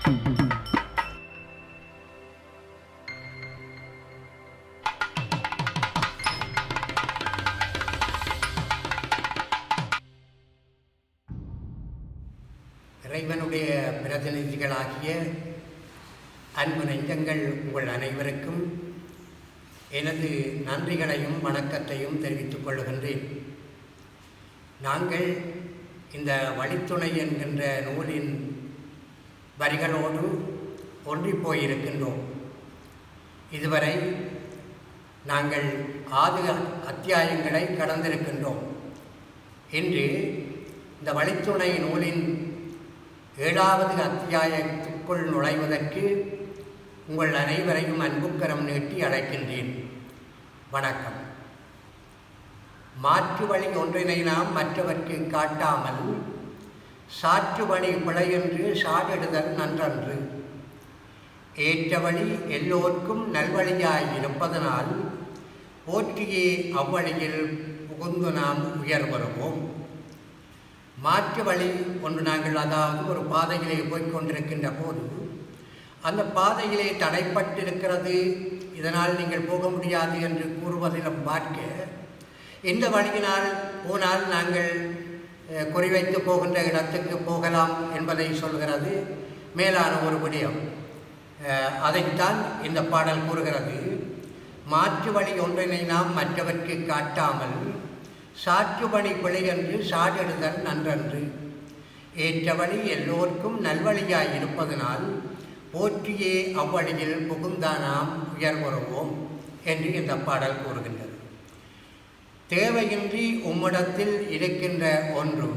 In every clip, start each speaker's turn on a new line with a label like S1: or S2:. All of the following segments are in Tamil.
S1: இறைவனுடைய பிரதிநிதிகளாகிய அன்பு நெஞ்சங்கள் உங்கள் அனைவருக்கும் எனது நன்றிகளையும் வணக்கத்தையும் தெரிவித்துக் கொள்கின்றேன். நாங்கள் இந்த வழித்துணை என்கின்ற நூலின் வரிகளோடு ஒன்றி போயிருக்கின்றோம். இதுவரை நாங்கள் 6 அத்தியாயங்களை கடந்திருக்கின்றோம். இன்று இந்த வழித்துணை நூலின் 7வது அத்தியாயத்துக்குள் நுழைவதற்கு உங்கள் அனைவரையும் அன்புக்கரம் நீட்டி அழைக்கின்றேன். வணக்கம். மாற்று வழி ஒன்றினை நாம் மற்றவர்க்கு காட்டாமல் சாற்று வழி பிழையென்று சாடிடுதல் நன்றன்று. ஏற்ற வழி எல்லோருக்கும் நல்வழியாய் இருப்பதனால் போற்றியே அவ்வழியில் புகுந்து நாம் உயர்வருவோம். மாற்று வழி ஒன்று நாங்கள் அதாவது ஒரு பாதையிலே போய்கொண்டிருக்கின்ற போது அந்த பாதையிலே தடைப்பட்டிருக்கிறது, இதனால் நீங்கள் போக முடியாது என்று கூறுவதிலும் பார்க்க இந்த வழியினால் போனால் நாங்கள் குறிவைத்து போகின்ற இடத்துக்கு போகலாம் என்பதை சொல்கிறது மேலான ஒரு விடயம். அதைத்தான் இந்த பாடல் கூறுகிறது. மாற்று வழி ஒன்றினை நாம் மற்றவர்க்கு காட்டாமல் சாற்று வழி பிழையென்று சாடிடுதல் நன்றன்று. ஏற்ற வழி எல்லோருக்கும் நல்வழியாய் இருப்பதனால் போற்றியே அவ்வழியில் புகுந்தானாம் உயர்வுறுவோம் என்று இந்த பாடல் கூறுகின்றது. தேவையின்றி உம்மிடத்தில் இருக்கின்ற ஒன்று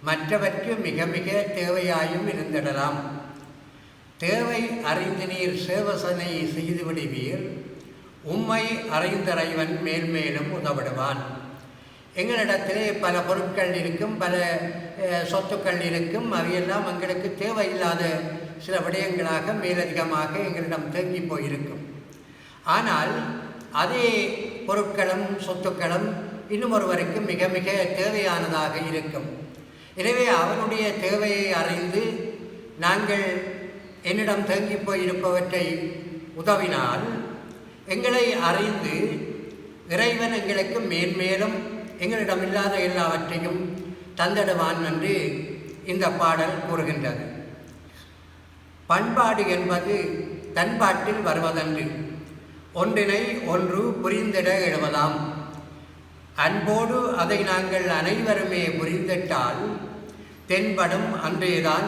S1: மற்றவர்க்கு மிக மிக தேவையாயும் இருந்திடலாம். தேவை அறிந்து நீர் சேவசனை செய்து விடுவீர், உம்மை அறிந்தறைவன் மேல் மேலும் உதவிடுவான். எங்களிடத்திலே பல பொருட்கள் இருக்கும், பல சொத்துக்கள் இருக்கும். அவையெல்லாம் எங்களுக்கு தேவையில்லாத சில விடயங்களாக மேலதிகமாக எங்களிடம் தேங்கி போயிருக்கும். ஆனால் அதே பொருட்களும் சொத்துக்களும் இன்னும் ஒருவருக்கு மிக மிக தேவையானதாக இருக்கும். எனவே அவனுடைய தேவையை அறிந்து நாங்கள் என்னிடம் தேங்கி போயிருப்பவற்றை உதவினால் எங்களை அறிந்து இறைவன் எங்களுக்கு மேன்மேலும் எங்களிடம் இல்லாத எல்லாவற்றையும் தந்திடுவான் என்று இந்த பாடல் கூறுகின்றது. பண்பாடு என்பது தன்பாட்டில் வருவதன்று, ஒன்றினை ஒன்று புரிந்திட எழுவதாம். அன்போடு அதை நாங்கள் அனைவருமே புரிந்திட்டால் தென்படும் அன்றேதான்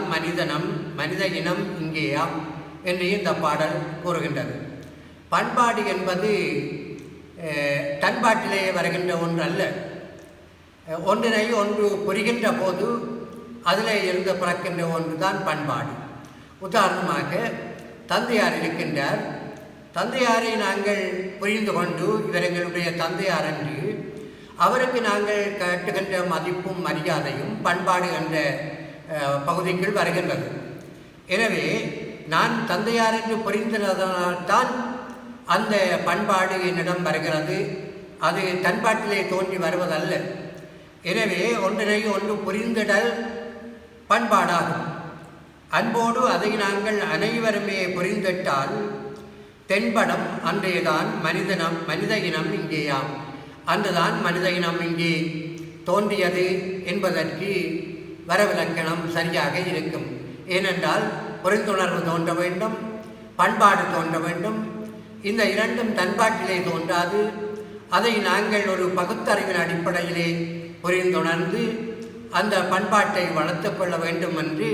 S1: மனித இனம் இங்கேயாம் என்று இந்த பாடல் கூறுகின்றது. பண்பாடு என்பது தன்பாட்டிலே வருகின்ற ஒன்று அல்ல. ஒன்றினை ஒன்று புரிகின்ற போது அதில் இருந்து பிறக்கின்ற ஒன்று தான் பண்பாடு. உதாரணமாக தந்தையார் இருக்கின்றார். தந்தையாரை நாங்கள் புரிந்து கொண்டு இவர் எங்களுடைய தந்தையார் என்று அவருக்கு நாங்கள் காட்டுகின்ற மதிப்பும் மரியாதையும் பண்பாடு என்ற பகுதிக்குள் வருகின்றது. எனவே நான் தந்தையார் என்று புரிந்ததனால்தான் அந்த பண்பாடு என்னிடம் வருகிறது. அது தன்பாட்டிலே தோன்றி வருவதல்ல. எனவே ஒன்றினை ஒன்று புரிந்திடல் பண்பாடாகும். அன்போடு அதை நாங்கள் அனைவருமே புரிந்திட்டால் தென்படம் அன்றேதான் மனித இனம் இங்கேயாம். அன்றுதான் மனித இனம் இங்கே தோன்றியது என்பதற்கு வரவிலக்கணம் சரியாக இருக்கும். ஏனென்றால் புரிந்துணர்வு தோன்ற வேண்டும், பண்பாடு தோன்ற வேண்டும். இந்த இரண்டும் தன்பாட்டிலே தோன்றாது. அதை நாங்கள் ஒரு பகுத்தறிவின் அடிப்படையிலே புரிந்துணர்ந்து அந்த பண்பாட்டை வளர்த்து கொள்ள வேண்டும் என்று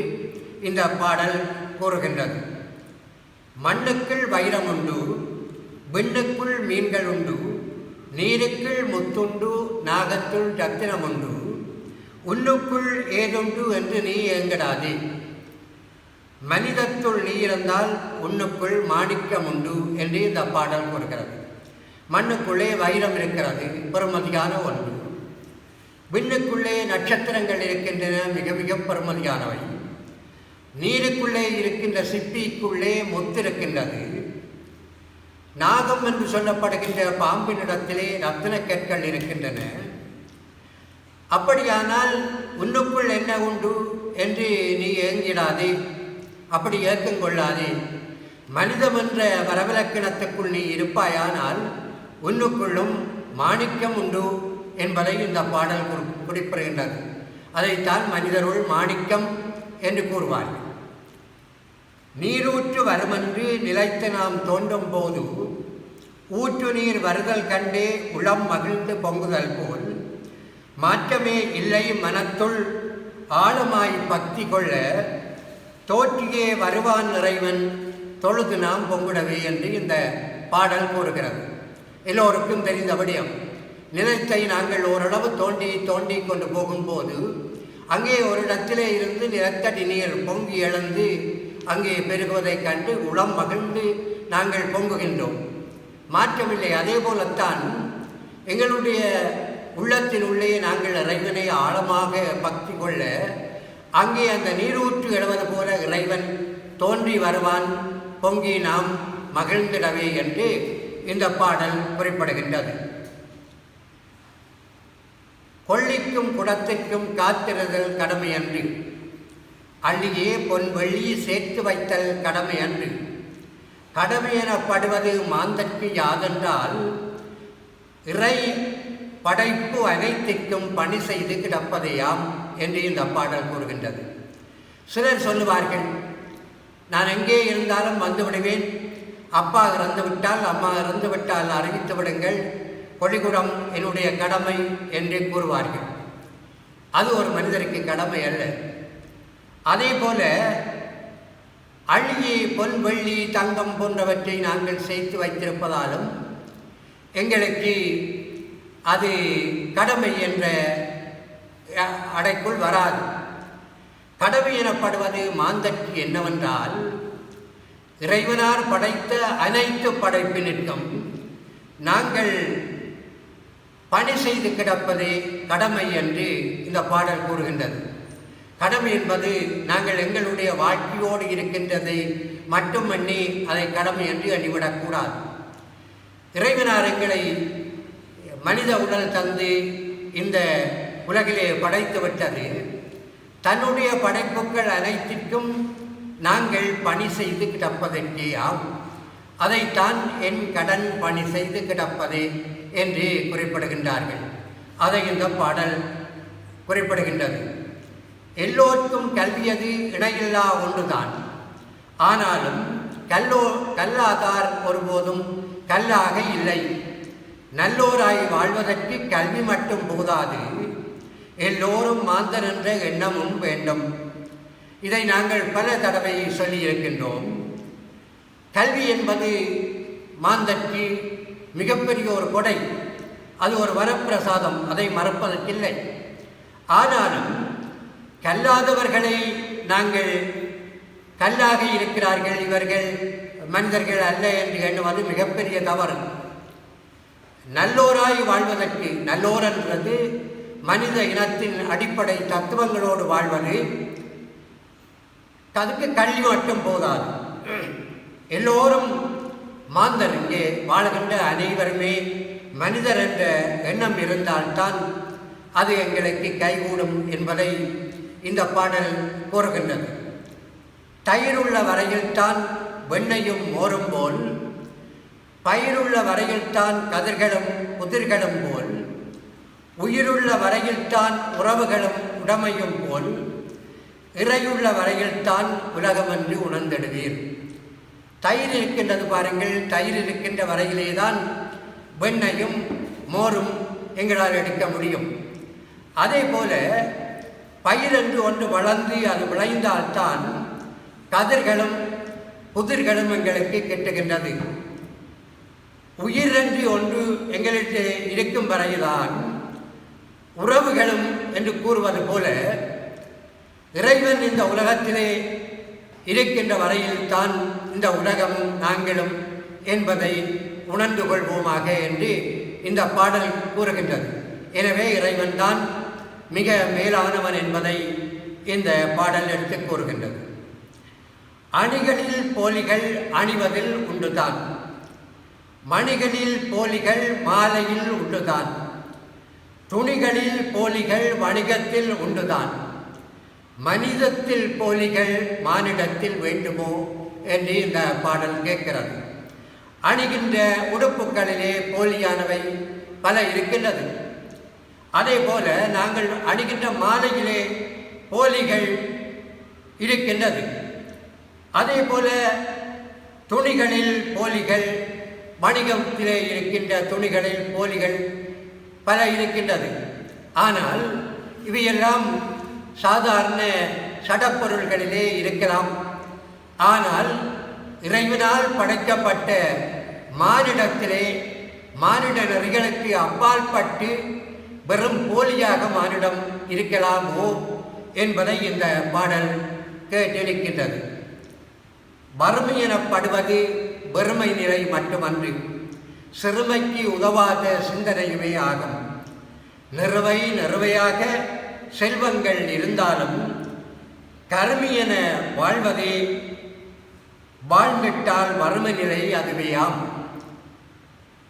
S1: இந்த பாடல் கூறுகின்றது. மண்ணுக்குள் வைரம் உண்டு, விண்ணுக்குள் மீன்கள் உண்டு, நீருக்குள் முத்துண்டு, நாகத்துள் ரத்தினம் உண்டு, உள்ளுக்குள் ஏதுண்டு என்று நீ ஏங்கிடாதே. மனிதத்துள் நீ இருந்தால் உன்னுக்குள் மாணிக்கம் உண்டு என்று இந்த பாடல் கூறுகிறது. மண்ணுக்குள்ளே வைரம் இருக்கிறது, பெருமதியான ஒன்று. விண்ணுக்குள்ளே நட்சத்திரங்கள் இருக்கின்றன, மிக மிக பெருமதியானவை. நீருக்குள்ளே இருக்கின்ற சிப்பிக்குள்ளே முத்து இருக்கின்றது. நாகம் என்று சொல்லப்படுகின்ற பாம்பினிடத்திலே ரத்தின கற்கள் இருக்கின்றன. அப்படியானால் உன்னுக்குள் என்ன உண்டு என்று நீ ஏங்கிடாதே. அப்படி ஏக்கம் கொள்ளாதே. மனிதம் என்ற வரவிலக்கணத்துக்குள் நீ இருப்பாயானால் உன்னுக்குள்ளும் மாணிக்கம் உண்டு என்பதை இந்த பாடல் குறிப்பிடுகின்றது. அதைத்தான் மனிதருள் மாணிக்கம் என்று கூறுவார்கள். நீரூற்று வருமன்று நிலைத்து நாம் தோன்றும் போது ஊற்று நீர் வருதல் கண்டே உளம் மகிழ்ந்து பொங்குதல் போல் மாற்றமே இல்லை மனத்துள் ஆழமாய் பக்தி கொள்ள தோற்றியே வருவான் இறைவன் தொழுது நாம் பொங்குடவே என்று இந்த பாடல் கூறுகிறது. எல்லோருக்கும் தெரிந்தபடியும் நிலத்தை நாங்கள் ஓரளவு தோண்டி கொண்டு போகும்போது அங்கே ஒரு இடத்திலே இருந்து நிலத்தடி நீர் பொங்கி எழுந்து அங்கே பெருகுவதைக் கண்டு உளம் மகிழ்ந்து நாங்கள் பொங்குகின்றோம். மாற்றமில்லை. அதே போலத்தான் எங்களுடைய உள்ளத்தின் உள்ளே நாங்கள் இறைவனை ஆழமாக பக்தி கொள்ள அங்கே அந்த நீரூற்று எழுவது போல இறைவன் தோன்றி வருவான், பொங்கி நாம் மகிழ்ந்திடவே என்று இந்த பாடல் குறிப்பிடுகின்றது. கொள்ளிக்கும் குடத்திற்கும் காத்திருதல் கடமையன்று, அள்ளியே பொன் வெள்ளி சேர்த்து வைத்தல் கடமையன்று. கடமை எனப்படுவது மாந்தற்கு யாதென்றால் இறை படைப்பு அனைத்திற்கும் பணி செய்து கிடப்பதையாம் என்று இந்த பாடல் கூறுகின்றது. சிலர் சொல்லுவார்கள், நான் எங்கே இருந்தாலும் வந்து விடுவேன், அப்பா இறந்து விட்டால் அம்மா இறந்து விட்டால் அறிவித்து விடுங்கள், கொடிகுடம் என்னுடைய கடமை என்று கூறுவார்கள். அது ஒரு மனிதருக்கு கடமை அல்ல. அதே போல அள்ளி பொன் வெள்ளி தங்கம் போன்றவற்றை நாங்கள் சேர்த்து வைத்திருப்பதாலும் எங்களுக்கு அது கடமை என்ற அடைக்குள் வராது. கடமை எனப்படுவது மாந்தற்கு என்னவென்றால் இறைவனார் படைத்த அனைத்து படைப்பினிற்கும் நாங்கள் பணி செய்து கிடப்பதே கடமை என்று இந்த பாடல் கூறுகின்றது. கடமை என்பது நாங்கள் எங்களுடைய வாழ்க்கையோடு இருக்கின்றதை மட்டும் எண்ணி அதை கடமை என்று எண்ணிவிடக்கூடாது. இறைவனார் எங்களை மனித உடல் தந்து இந்த உலகிலே படைத்து விட்டது. தன்னுடைய படைப்புகள் அனைத்திற்கும் நாங்கள் பணி செய்து கிடப்பதற்கே ஆகும். அதைத்தான் என் கடன் பணி செய்து கிடப்பதே என்று குறிப்பிடுகின்றார்கள். அதை இந்த பாடல் குறிப்பிடுகின்றது. எல்லோருக்கும் கல்வியது இணையில்லா ஒன்றுதான். ஆனாலும் கல்லாதார் ஒருபோதும் கல்லாக இல்லை. நல்லோராய் வாழ்வதற்கு கல்வி மட்டும் போதாது, எல்லோரும் மாந்தர் என்ற எண்ணமும் வேண்டும். இதை நாங்கள் பல தடவை சொல்லியிருக்கின்றோம். கல்வி என்பது மாந்தற்கு மிகப்பெரிய ஒரு கொடை, அது ஒரு வரப்பிரசாதம், அதை மறப்பதற்கில்லை. ஆனாலும் கல்லாதவர்களை நாங்கள் கல்லாக இருக்கிறார்கள், இவர்கள் மனிதர்கள் அல்ல என்று எண்ணுவது மிகப்பெரிய தவறு. நல்லோராய் வாழ்வதற்கு, நல்லோர் என்றது மனித இனத்தின் அடிப்படை தத்துவங்களோடு வாழ்வது, அதுக்கு கல்வி மட்டும் போதாது. எல்லோரும் மாந்தர், இங்கே வாழ்கின்ற அனைவருமே மனிதர் என்ற எண்ணம் இருந்தால்தான் அது எங்களுக்கு கைகூடும் என்பதை இந்த பாடல் கூறுகின்றது. தயிருள்ள வரையில்தான் வெண்ணையும் மோரும் போல், பயிருள்ள வரையில்தான் கதிர்களும் புதிர்களும் போல், உயிருள்ள வரையில்தான் உறவுகளும் உடைமையும் போல், இறையுள்ள வரையில்தான் உலகம் என்று உணர்ந்திடுவீர். தயிர் இருக்கின்றது பாருங்கள், தயிர் இருக்கின்ற வரையிலே தான் வெண்ணையும் மோரும் எங்களால் எடுக்க முடியும். அதே போல பயிர் என்று ஒன்று வளர்ந்து அது விளைந்தால்தான் கதிர்களும் புதிர்களும் எங்களுக்கு கிட்டுகின்றது. உயிர் என்று ஒன்று எங்களுக்கு இருக்கும் வரையில்தான் உறவுகளும் என்று கூறுவது போல இறைவன் இந்த உலகத்திலே இருக்கின்ற வரையில்தான் இந்த உலகமும் நாங்களும் என்பதை உணர்ந்து கொள்வோமாக என்று இந்த பாடல் கூறுகின்றது. எனவே இறைவன் தான் மிக மேலானவன் என்பதை இந்த பாடல் எடுத்து கூறுகின்றது. அணிகளில் போலிகள் அணிவதில் உண்டுதான், மணிகளில் போலிகள் மாலையில் உண்டுதான், துணிகளில் போலிகள் வணிகத்தில் உண்டுதான், மனிதத்தில் போலிகள் மானிடத்தில் வேண்டுமோ என்று இந்த பாடல் கேட்கிறது. அணிகின்ற உடுப்புகளிலே போலியானவை பல இருக்கின்றது. அதே போல நாங்கள் அணிகின்ற மாலையிலே போலிகள் இருக்கின்றது. அதே போல துணிகளில் போலிகள், வணிகத்திலே இருக்கின்ற துணிகளில் போலிகள் பல இருக்கின்றது. ஆனால் இவையெல்லாம் சாதாரண சடப்பொருள்களிலே இருக்கலாம். ஆனால் இறைவனால் படைக்கப்பட்ட மானிடத்திலே மானிட நெறிகளுக்கு அப்பாற்பட்டு வெறும் போலியாக மானிடம் இருக்கலாமோ என்பதை இந்த பாடல் கேட்டிருக்கின்றது. வறுமை எனப்படுவது வெறுமை நிலை மட்டுமன்று, சிறுமைக்கு உதவாத சிந்தனையுமே ஆகும். நிறுவையாக செல்வங்கள் இருந்தாலும் கருமியென வாழ்வதே வாழ்ந்துட்டால் வறுமை நிலை அதுவேயாம்.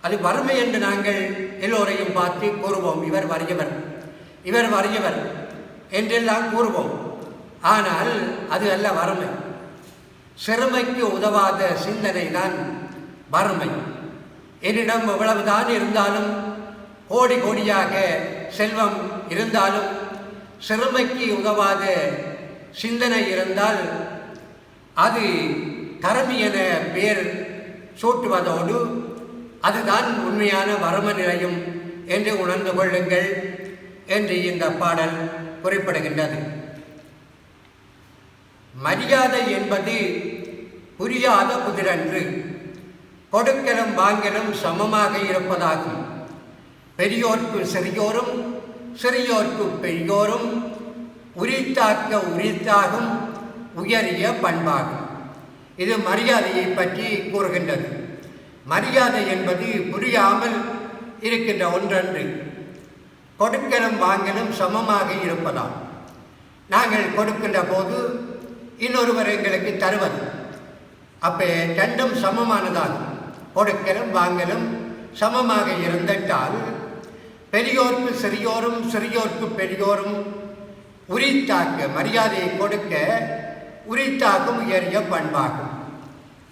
S1: அது வறுமை என்று நாங்கள் எல்லோரையும் பார்த்து கூறுவோம், இவர் வறியவர் என்றெல்லாம் கூறுவோம். ஆனால் அது அல்ல வறுமை. சிறுமைக்கு உதவாத சிந்தனை தான் வறுமை. என்னிடம் எவ்வளவுதான் இருந்தாலும், கோடி கோடியாக செல்வம் இருந்தாலும், சிறுமைக்கு உதவாத சிந்தனை இருந்தால் அது கருமி என பெயர் சூட்டுவதோடு அதுதான் உண்மையான வறுமை நிலையும் என்று உணர்ந்து கொள்ளுங்கள் என்று இந்த பாடல் குறிப்பிடுகின்றது. மரியாதை என்பது புரியாத புதிரன்று, கொடுக்கலும் வாங்கலும் சமமாக இருப்பதாகும். பெரியோர்க்கு சிறியோரும் சிறியோர்க்கு பெரியோரும் உரித்தாக்க உரித்தாகும் உயரிய பண்பாகும். இது மரியாதையை பற்றி கூறுகின்றது. மரியாதை என்பது புரியாமல் இருக்கின்ற ஒன்றன்று, கொடுக்கலும் வாங்கலும் சமமாக இருப்பதாம். நாங்கள் கொடுக்கின்ற போது இன்னொருவர் எங்களுக்கு தருவது, அப்போ ரெண்டும் சமமானதாகும். கொடுக்கலும் வாங்கலும் சமமாக இருந்திட்டால் பெரியோர்க்கு சிறியோரும் சிறியோர்க்கு பெரியோரும் உரித்தாக்க, மரியாதையை கொடுக்க உரித்தாக்கும் உயரிய பண்பாகும்.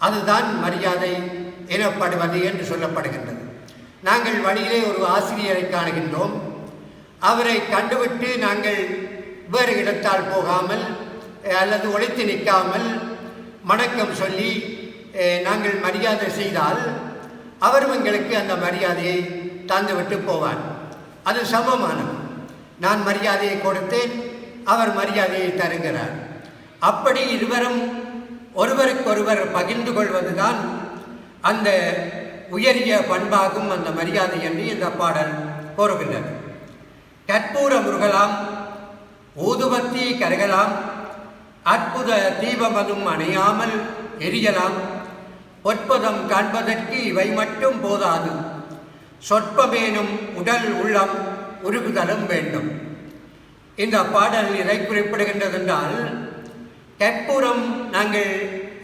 S1: அதுதான் மரியாதை எனப்படுவது என்று சொல்லப்படுகின்றது. நாங்கள் வழியிலே ஒரு ஆசிரியரை காணுகின்றோம். அவரை கண்டுவிட்டு நாங்கள் வேறு இடத்தால் போகாமல் அல்லது ஒழித்து நிற்காமல் வணக்கம் சொல்லி நாங்கள் மரியாதை செய்தால் அவரும் எங்களுக்கு அந்த மரியாதையை தந்துவிட்டு போவார். அது சமமானது. நான் மரியாதையை கொடுத்தேன், அவர் மரியாதையை தருகிறார். அப்படி இருவரும் ஒருவருக்கொருவர் பகிர்ந்து கொள்வதுதான் அந்த உயரிய பண்பாகும், அந்த மரியாதை என்று இந்த பாடல் கூறுகின்றது. கற்பூர முருகலாம், ஊதுபத்தி கருகலாம், அற்புத தீபமதும் அணையாமல் எரியலாம், பொற்பதம் காண்பதற்கு இவை மட்டும் போதாது, சொற்பமேனும் உடல் உள்ளம் உருகுதலும் வேண்டும். இந்த பாடல் இதை குறிப்பிடுகின்றதென்றால், கற்பூரம் நாங்கள்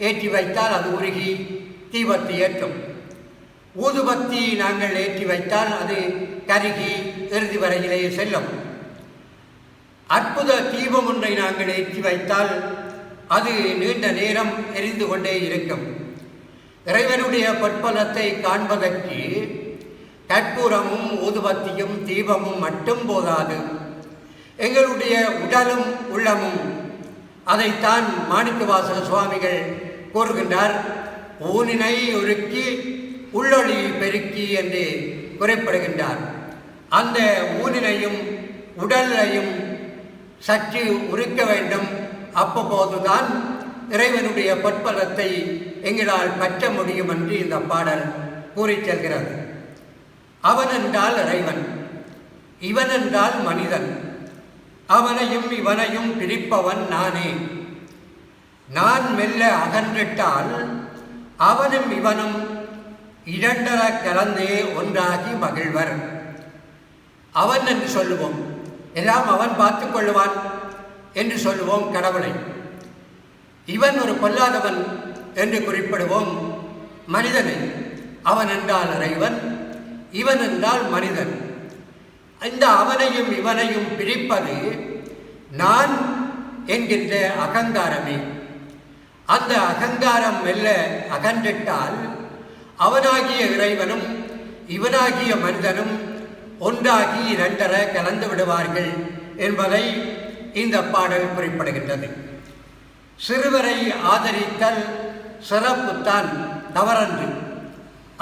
S1: ஏற்றி வைத்தால் அது உருகி தீபத்தை ஏற்றும். ஊதுபத்தி நாங்கள் ஏற்றி வைத்தால் அது கருகி இறுதி வரையிலே செல்லும். அற்புத தீபம் ஒன்றை நாங்கள் ஏற்றி வைத்தால் அது நீண்ட நேரம் எரிந்து கொண்டே இருக்கும். இறைவனுடைய பொற்பலத்தை காண்பதற்கு கற்பூரமும் ஊதுபத்தியும் தீபமும் மட்டும் போதாது, எங்களுடைய உடலும் உள்ளமும். அதைத்தான் மாணிக்கவாசக சுவாமிகள் கூறுகின்றார். ஊனினை உருக்கி உள்ளொளி பெருக்கி என்று குறிப்பிடுகின்றார். அந்த ஊனினையும் உடலையும் சற்று உருக்க வேண்டும். அப்போதுதான் இறைவனுடைய பொற்பலத்தை எங்களால் பற்ற முடியும் என்று இந்த பாடல் கூறி செல்கிறது. அவன் என்றால் இறைவன், இவன் என்றால் மனிதன். அவனையும் இவனையும் பிரிப்பவன் நானே. நான் மெல்ல அகன்றிட்டால் அவனும் இவனும் இரண்டர கலந்தே ஒன்றாகி மகிழ்வர். அவன் என்று சொல்லுவோம், எல்லாம் அவன் பார்த்து கொள்ளுவான் என்று சொல்லுவோம் கடவுளை. இவன் ஒரு பொல்லாதவன் என்று குறிப்பிடுவோம் மனிதனை. அவன் என்றால் இறைவன், இவன் என்றால் மனிதன். இந்த அவனையும் இவனையும் பிரிப்பது நான் என்கின்ற அகங்காரமே. அந்த அகங்காரம் மெல்ல அகன்றிட்டால் அவனாகிய இறைவனும் இவனாகிய மனிதனும் ஒன்றாகி இரண்டர கலந்து விடுவார்கள் என்பதை இந்த பாடல் குறிப்பிடுகின்றது. சிறுவரை ஆதரித்தல் சிறப்புத்தான், தவறன்று.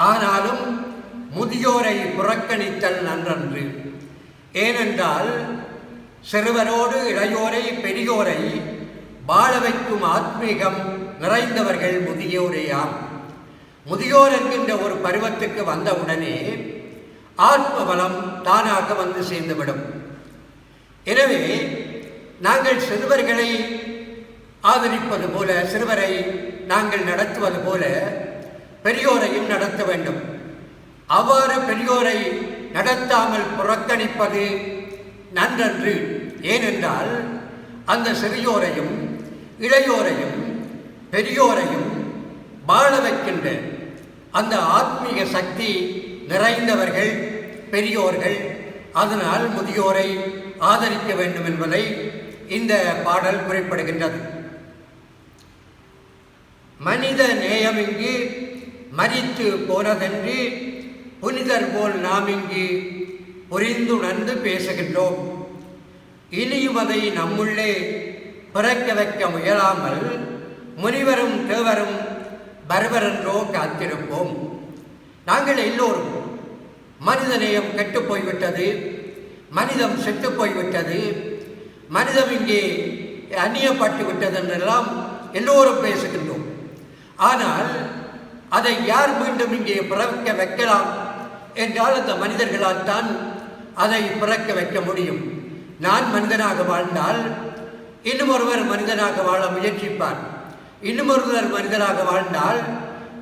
S1: ஆனாலும் முதியோரை புறக்கணித்தல் நன்றன்று. ஏனென்றால் சிறுவரோடு இளையோரை பெரியோரை வாழ வைக்கும் ஆத்மீகம் நிறைந்தவர்கள் முதியோரேயாம். முதியோர் என்கின்ற ஒரு பருவத்துக்கு வந்தவுடனே ஆத்ம பலம் தானாக வந்து சேர்ந்துவிடும். எனவே நாங்கள் சிறுவர்களை ஆதரிப்பது போல, சிறுவரை நாங்கள் நடத்துவது போல பெரியோரையும் நடத்த வேண்டும். அவ்வாறு பெரியோரை நடத்தாமல் புறக்கணிப்பது நன்றன்று. ஏனென்றால் அந்த சிறியோரையும் இளையோரையும் பெரியோரையும் வாழ வைக்கின்ற அந்த ஆத்மீக சக்தி நிறைந்தவர்கள் பெரியோர்கள். அதனால் முதியோரை ஆதரிக்க வேண்டும் என்பதை இந்த பாடல் குறிப்பிடுகின்றது. மனித நேயமிங்கு மரித்து போனதென்று புனிதர் போல் நாம் இங்கு புரிந்துணர்ந்து பேசுகின்றோம். இனியும் அதை நம்முள்ளே பிறக்க வைக்க முயலாமல் முனிவரும் தேவரும் வருவரென்றோ காத்திருப்போம். நாங்கள் எல்லோரும் மனிதநேயம் கெட்டு போய்விட்டது, மனிதம் செத்து போய்விட்டது, மனிதம் இங்கே அந்நியப்பட்டு விட்டது என்றெல்லாம் எல்லோரும் பேசுகின்றோம். ஆனால் அதை யார் மீண்டும் இங்கே பிறக்க வைக்கலாம் என்றால் அந்த மனிதர்களால் தான் அதை பிறக்க வைக்க முடியும். நான் மனிதனாக வாழ்ந்தால் இன்னும் ஒருவர் மனிதனாக வாழ முயற்சிப்பார், இன்னும் ஒருவர் மனிதனாக வாழ்ந்தால்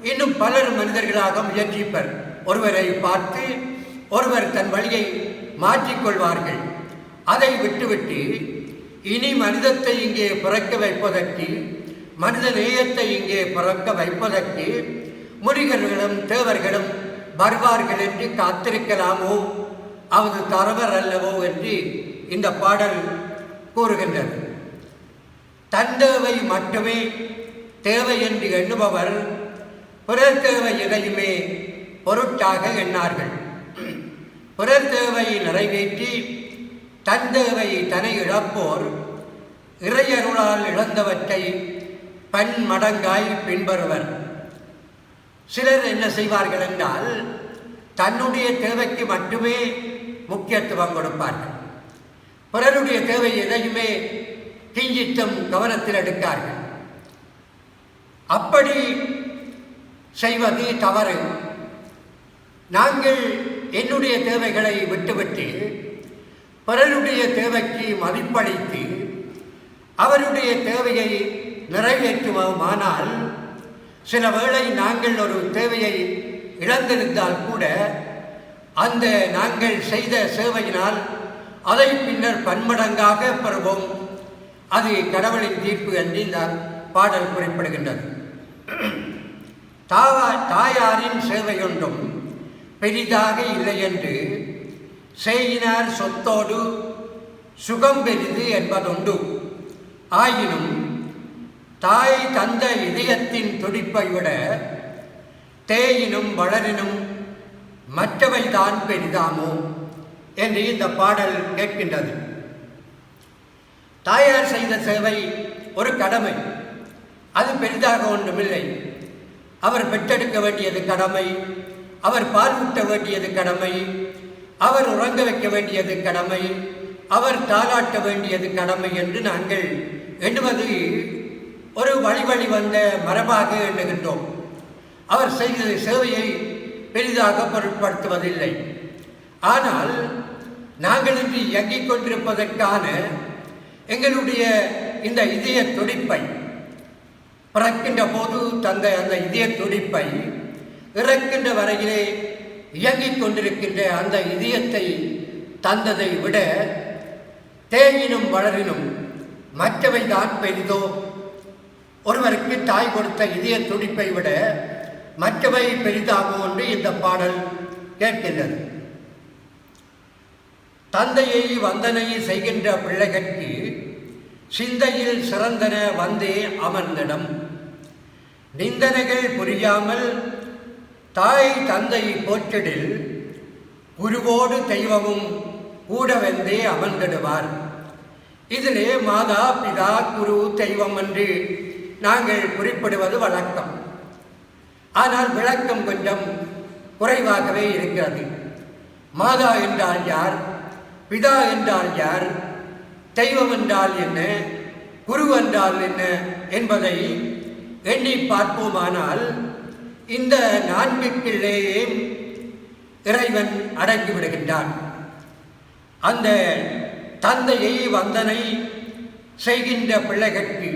S1: இன்னும் பலர் மனிதர்களாக முயற்சிப்பர். ஒருவரை பார்த்து ஒருவர் தன் வழியை மாற்றிக்கொள்வார்கள். அதை விட்டுவிட்டு இனி மனிதத்தை இங்கே பிறக்க வைப்பதற்கு, மனித நேயத்தை இங்கே பிறக்க வைப்பதற்கு முனிவர்களும் தேவர்களும் வருவார்கள் என்று காத்திருக்கலாமோ, அது தரவர் அல்லவோ என்று இந்த பாடல் கூறுகின்றது. தன் தேவை மட்டுமே தேவை என்று எண்ணுபவர் பிறர் தேவை எதையுமே பொருட்டாக எண்ணார்கள். பிறர் தேவையை நிறைவேற்றி தன் தேவை தனை இழப்போர் இறையருளால் இழந்தவற்றை பன்மடங்காய் பின்பறுவர். சிலர் என்ன செய்வார்கள் என்றால் தன்னுடைய தேவைக்கு மட்டுமே முக்கியத்துவம் கொடுப்பார்கள். பிறருடைய தேவை எதையுமே கிஞ்சித்தும் கவனத்தில் எடுக்கார்கள். அப்படி செய்வது தவறு. நாங்கள் என்னுடைய தேவைகளை விட்டுவிட்டு பிறருடைய தேவைக்கு மதிப்பளித்து அவருடைய தேவையை நிறைவேற்றுவோமானால் சில வேளை நாங்கள் ஒரு தேவையை இழந்திருந்தால் கூட அந்த நாங்கள் செய்த சேவையினால் அதை பின்னர் பன்மடங்காக பெறுவோம். அது கடவுளின் தீர்ப்பு என்று இந்த பாடல் குறிப்பிடுகின்றது. தாயாரின் சேவையொன்றும் பெரிதாக இல்லை என்று செய்யினார் சொத்தோடு சுகம் பெரிது என்பதொண்டு. ஆயினும் தாய் தந்த இதயத்தின் துடிப்பை விட தேயினும் வளரினும் மற்றவைதான் பெரிதாமோ என்று இந்த பாடல் கேட்கின்றது. தாயார் செய்த சேவை ஒரு கடமை, அது பெரிதாக ஒன்றுமில்லை. அவர் பெற்றெடுக்க வேண்டியது கடமை, அவர் பால் ஊட்ட வேண்டியது கடமை, அவர் உறங்க வைக்க வேண்டியது கடமை, அவர் தாளாட்ட வேண்டியது கடமை என்று நாங்கள் எண்ணுவது ஒரு வழி வந்த மரபாக எண்ணுகின்றோம். அவர் செய்த சேவையை பெரிதாக பொருட்படுத்துவதில்லை. ஆனால் நாங்கள் இன்று இயங்கிக் கொண்டிருப்பதற்கான எங்களுடைய இந்த இதய துடிப்பை, பிறக்கின்ற போது தந்த அந்த இதய துடிப்பை இறக்கின்ற வரையிலே இயங்கிக் கொண்டிருக்கின்ற அந்த இதயத்தை தந்ததை விட தேயினும் வளரினும் மற்றவை தான் பெரிதோ. ஒருவருக்கு தாய் கொடுத்த இதய துடிப்பை விட மற்றவை பெரிதாகும் என்று இந்த பாடல் கேட்கின்றது. தந்தையை வந்தனை செய்கின்ற பிள்ளைகளுக்கு சிந்தையில் சிறந்தன வந்தே அமர்ந்திடம். நிந்தனைகள் புரியாமல் தாய் தந்தை போற்றிடில் குருவோடு தெய்வமும் கூட வந்தே அமர்ந்திடுவார். இதிலே மாதா பிதா குரு தெய்வம் என்று நாங்கள் குறிப்பிடுவது வழக்கம். ஆனால் விளக்கம் கொஞ்சம் குறைவாகவே இருக்கிறது. மாதா என்றால் யார், பிதா என்றால் யார், தெய்வம் என்றால் என்ன, குரு என்றால் என்ன என்பதை எண்ணி பார்ப்போமானால் இந்த நான்குக்குள்ளேயே இறைவன் அடங்கிவிடுகின்றான். அந்த தந்தையை வந்தனை செய்கின்ற பிள்ளைகளுக்கு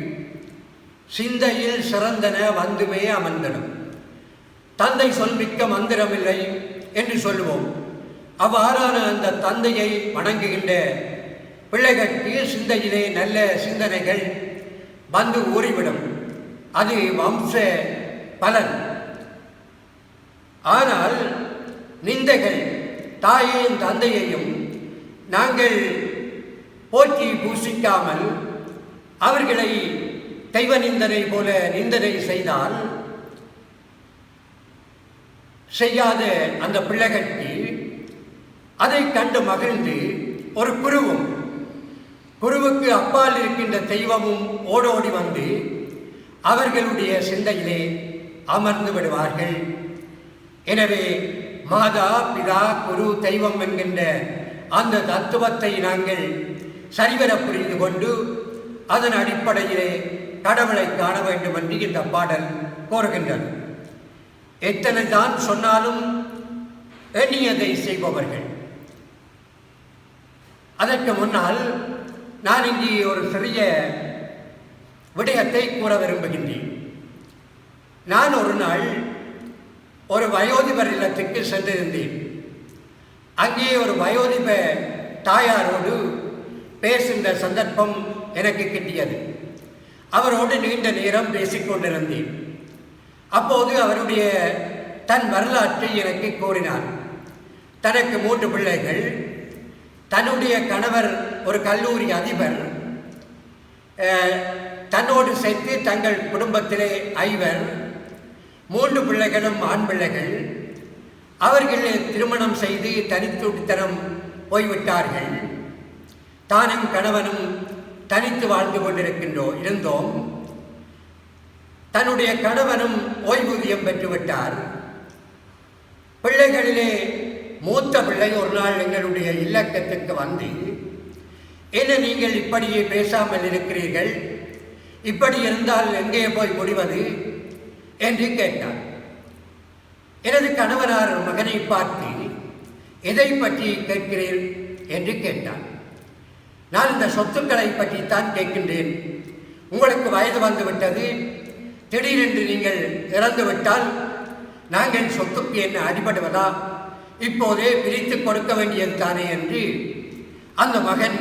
S1: சிந்தையில் சிறந்தன வந்துமே அமர்ந்திடும். தந்தை சொல்மிக்க மந்திரமில்லை என்று சொல்லுவோம். அவ்வாறான அந்த தந்தையை வணங்குகின்ற பிள்ளைகளுக்கு சிந்தையிலே நல்ல சிந்தனைகள் வந்து ஊறிவிடும். அது வம்ச பலன். ஆனால் நிந்தைகள் தாயையும் தந்தையையும் நாங்கள் போற்றி பூசிக்காமல் அவர்களை தெய்வ நிந்தனை போல நிந்தனை செய்தால் செய்யாத அந்த பிள்ளைகளுக்கு அதை கண்டு மகிழ்ந்து ஒரு குருவுக்கு அப்பால் இருக்கின்ற தெய்வமும் ஓடோடி வந்து அவர்களுடைய சிந்தையிலே அமர்ந்து விடுவார்கள். எனவே மாதா பிதா குரு தெய்வம் என்கின்ற அந்த தத்துவத்தை நாங்கள் சரிவர புரிந்து கொண்டு அதன் அடிப்படையிலே கடவுளை காண வேண்டும் என்று இந்த பாடல் கோருகின்றது. எத்தனை தான் சொன்னாலும் எண்ணியதை செய்பவர்கள். அதற்கு முன்னால் நான் இங்கே ஒரு சிறிய விடயத்தை கூற விரும்புகின்றேன். நான் ஒரு நாள் ஒரு வயோதிபர் இல்லத்துக்கு சென்றிருந்தேன். அங்கே ஒரு வயோதிப தாயாரோடு பேசுகின்ற சந்தர்ப்பம் எனக்கு கிட்டியது. அவரோடு நீண்ட நேரம் பேசிக்கொண்டிருந்தேன். அப்போது அவருடைய தன் வரலாற்றை எனக்கு கூறினார். தனக்கு 3 பிள்ளைகள், தன்னுடைய கணவர் ஒரு கல்லூரி அதிபர், தன்னோடு சேர்த்து தங்கள் குடும்பத்திலே 5 3 பிள்ளைகளும் ஆண் பிள்ளைகள். அவர்கள் திருமணம் செய்து தனித்துடித்தனம் போய்விட்டார்கள். தானும் கணவனும் தனித்து வாழ்ந்து இருந்தோம். தன்னுடைய கணவனும் ஓய்வூதியம் பெற்றுவிட்டார். பிள்ளைகளிலே மூத்த பிள்ளை ஒரு நாள் எங்களுடைய இல்லக்கத்துக்கு வந்து, என்ன நீங்கள் இப்படியே பேசாமல் இருக்கிறீர்கள், இப்படி இருந்தால் எங்கே போய் முடிவது என்று கேட்டார். எனது கணவனார் மகனை பார்த்து, எதை பற்றி கேட்கிறீர் என்று கேட்டார். நான் இந்த சொத்துக்களை பற்றித்தான் கேட்கின்றேன். உங்களுக்கு வயது வந்துவிட்டது, திடீரென்று நீங்கள் இறந்துவிட்டால் நாங்கள் சொத்துக்கு என்ன அடிபடுவதா, இப்போதே பிரித்து கொடுக்க வேண்டியது தானே என்று அந்த மகன்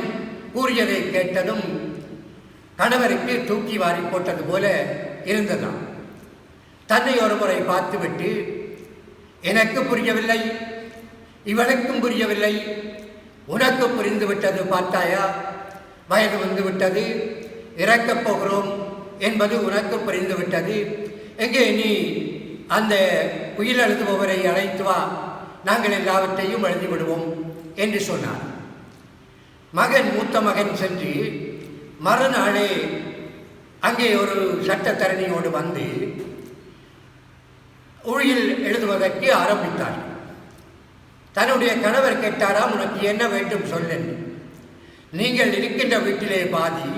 S1: கூறியதை கேட்டதும் கணவருக்கு தூக்கி வாரி போட்டது போல இருந்ததாம். தன்னை ஒரு முறை பார்த்துவிட்டு, எனக்கு புரியவில்லை, இவனுக்கும் புரியவில்லை, உனக்கு புரிந்துவிட்டது பார்த்தாயா, வயது வந்துவிட்டது, இறக்கப் போகிறோம் என்பது உனக்கு புரிந்துவிட்டது, எங்கே நீ அந்த உயிர் எழுதுபவரை அழைத்து வா, நாங்கள் எல்லாவற்றையும் எழுதிவிடுவோம் என்று சொன்னார். மூத்த மகன் சென்று மறுநாளே அங்கே ஒரு சட்டத்தரணியோடு வந்து உயில் எழுதுவதற்கு ஆரம்பித்தார். தன்னுடைய கணவர் கேட்டாராம், உனக்கு என்ன வேண்டும் சொல்ல. நீங்கள் இருக்கின்ற வீட்டிலே பாதி,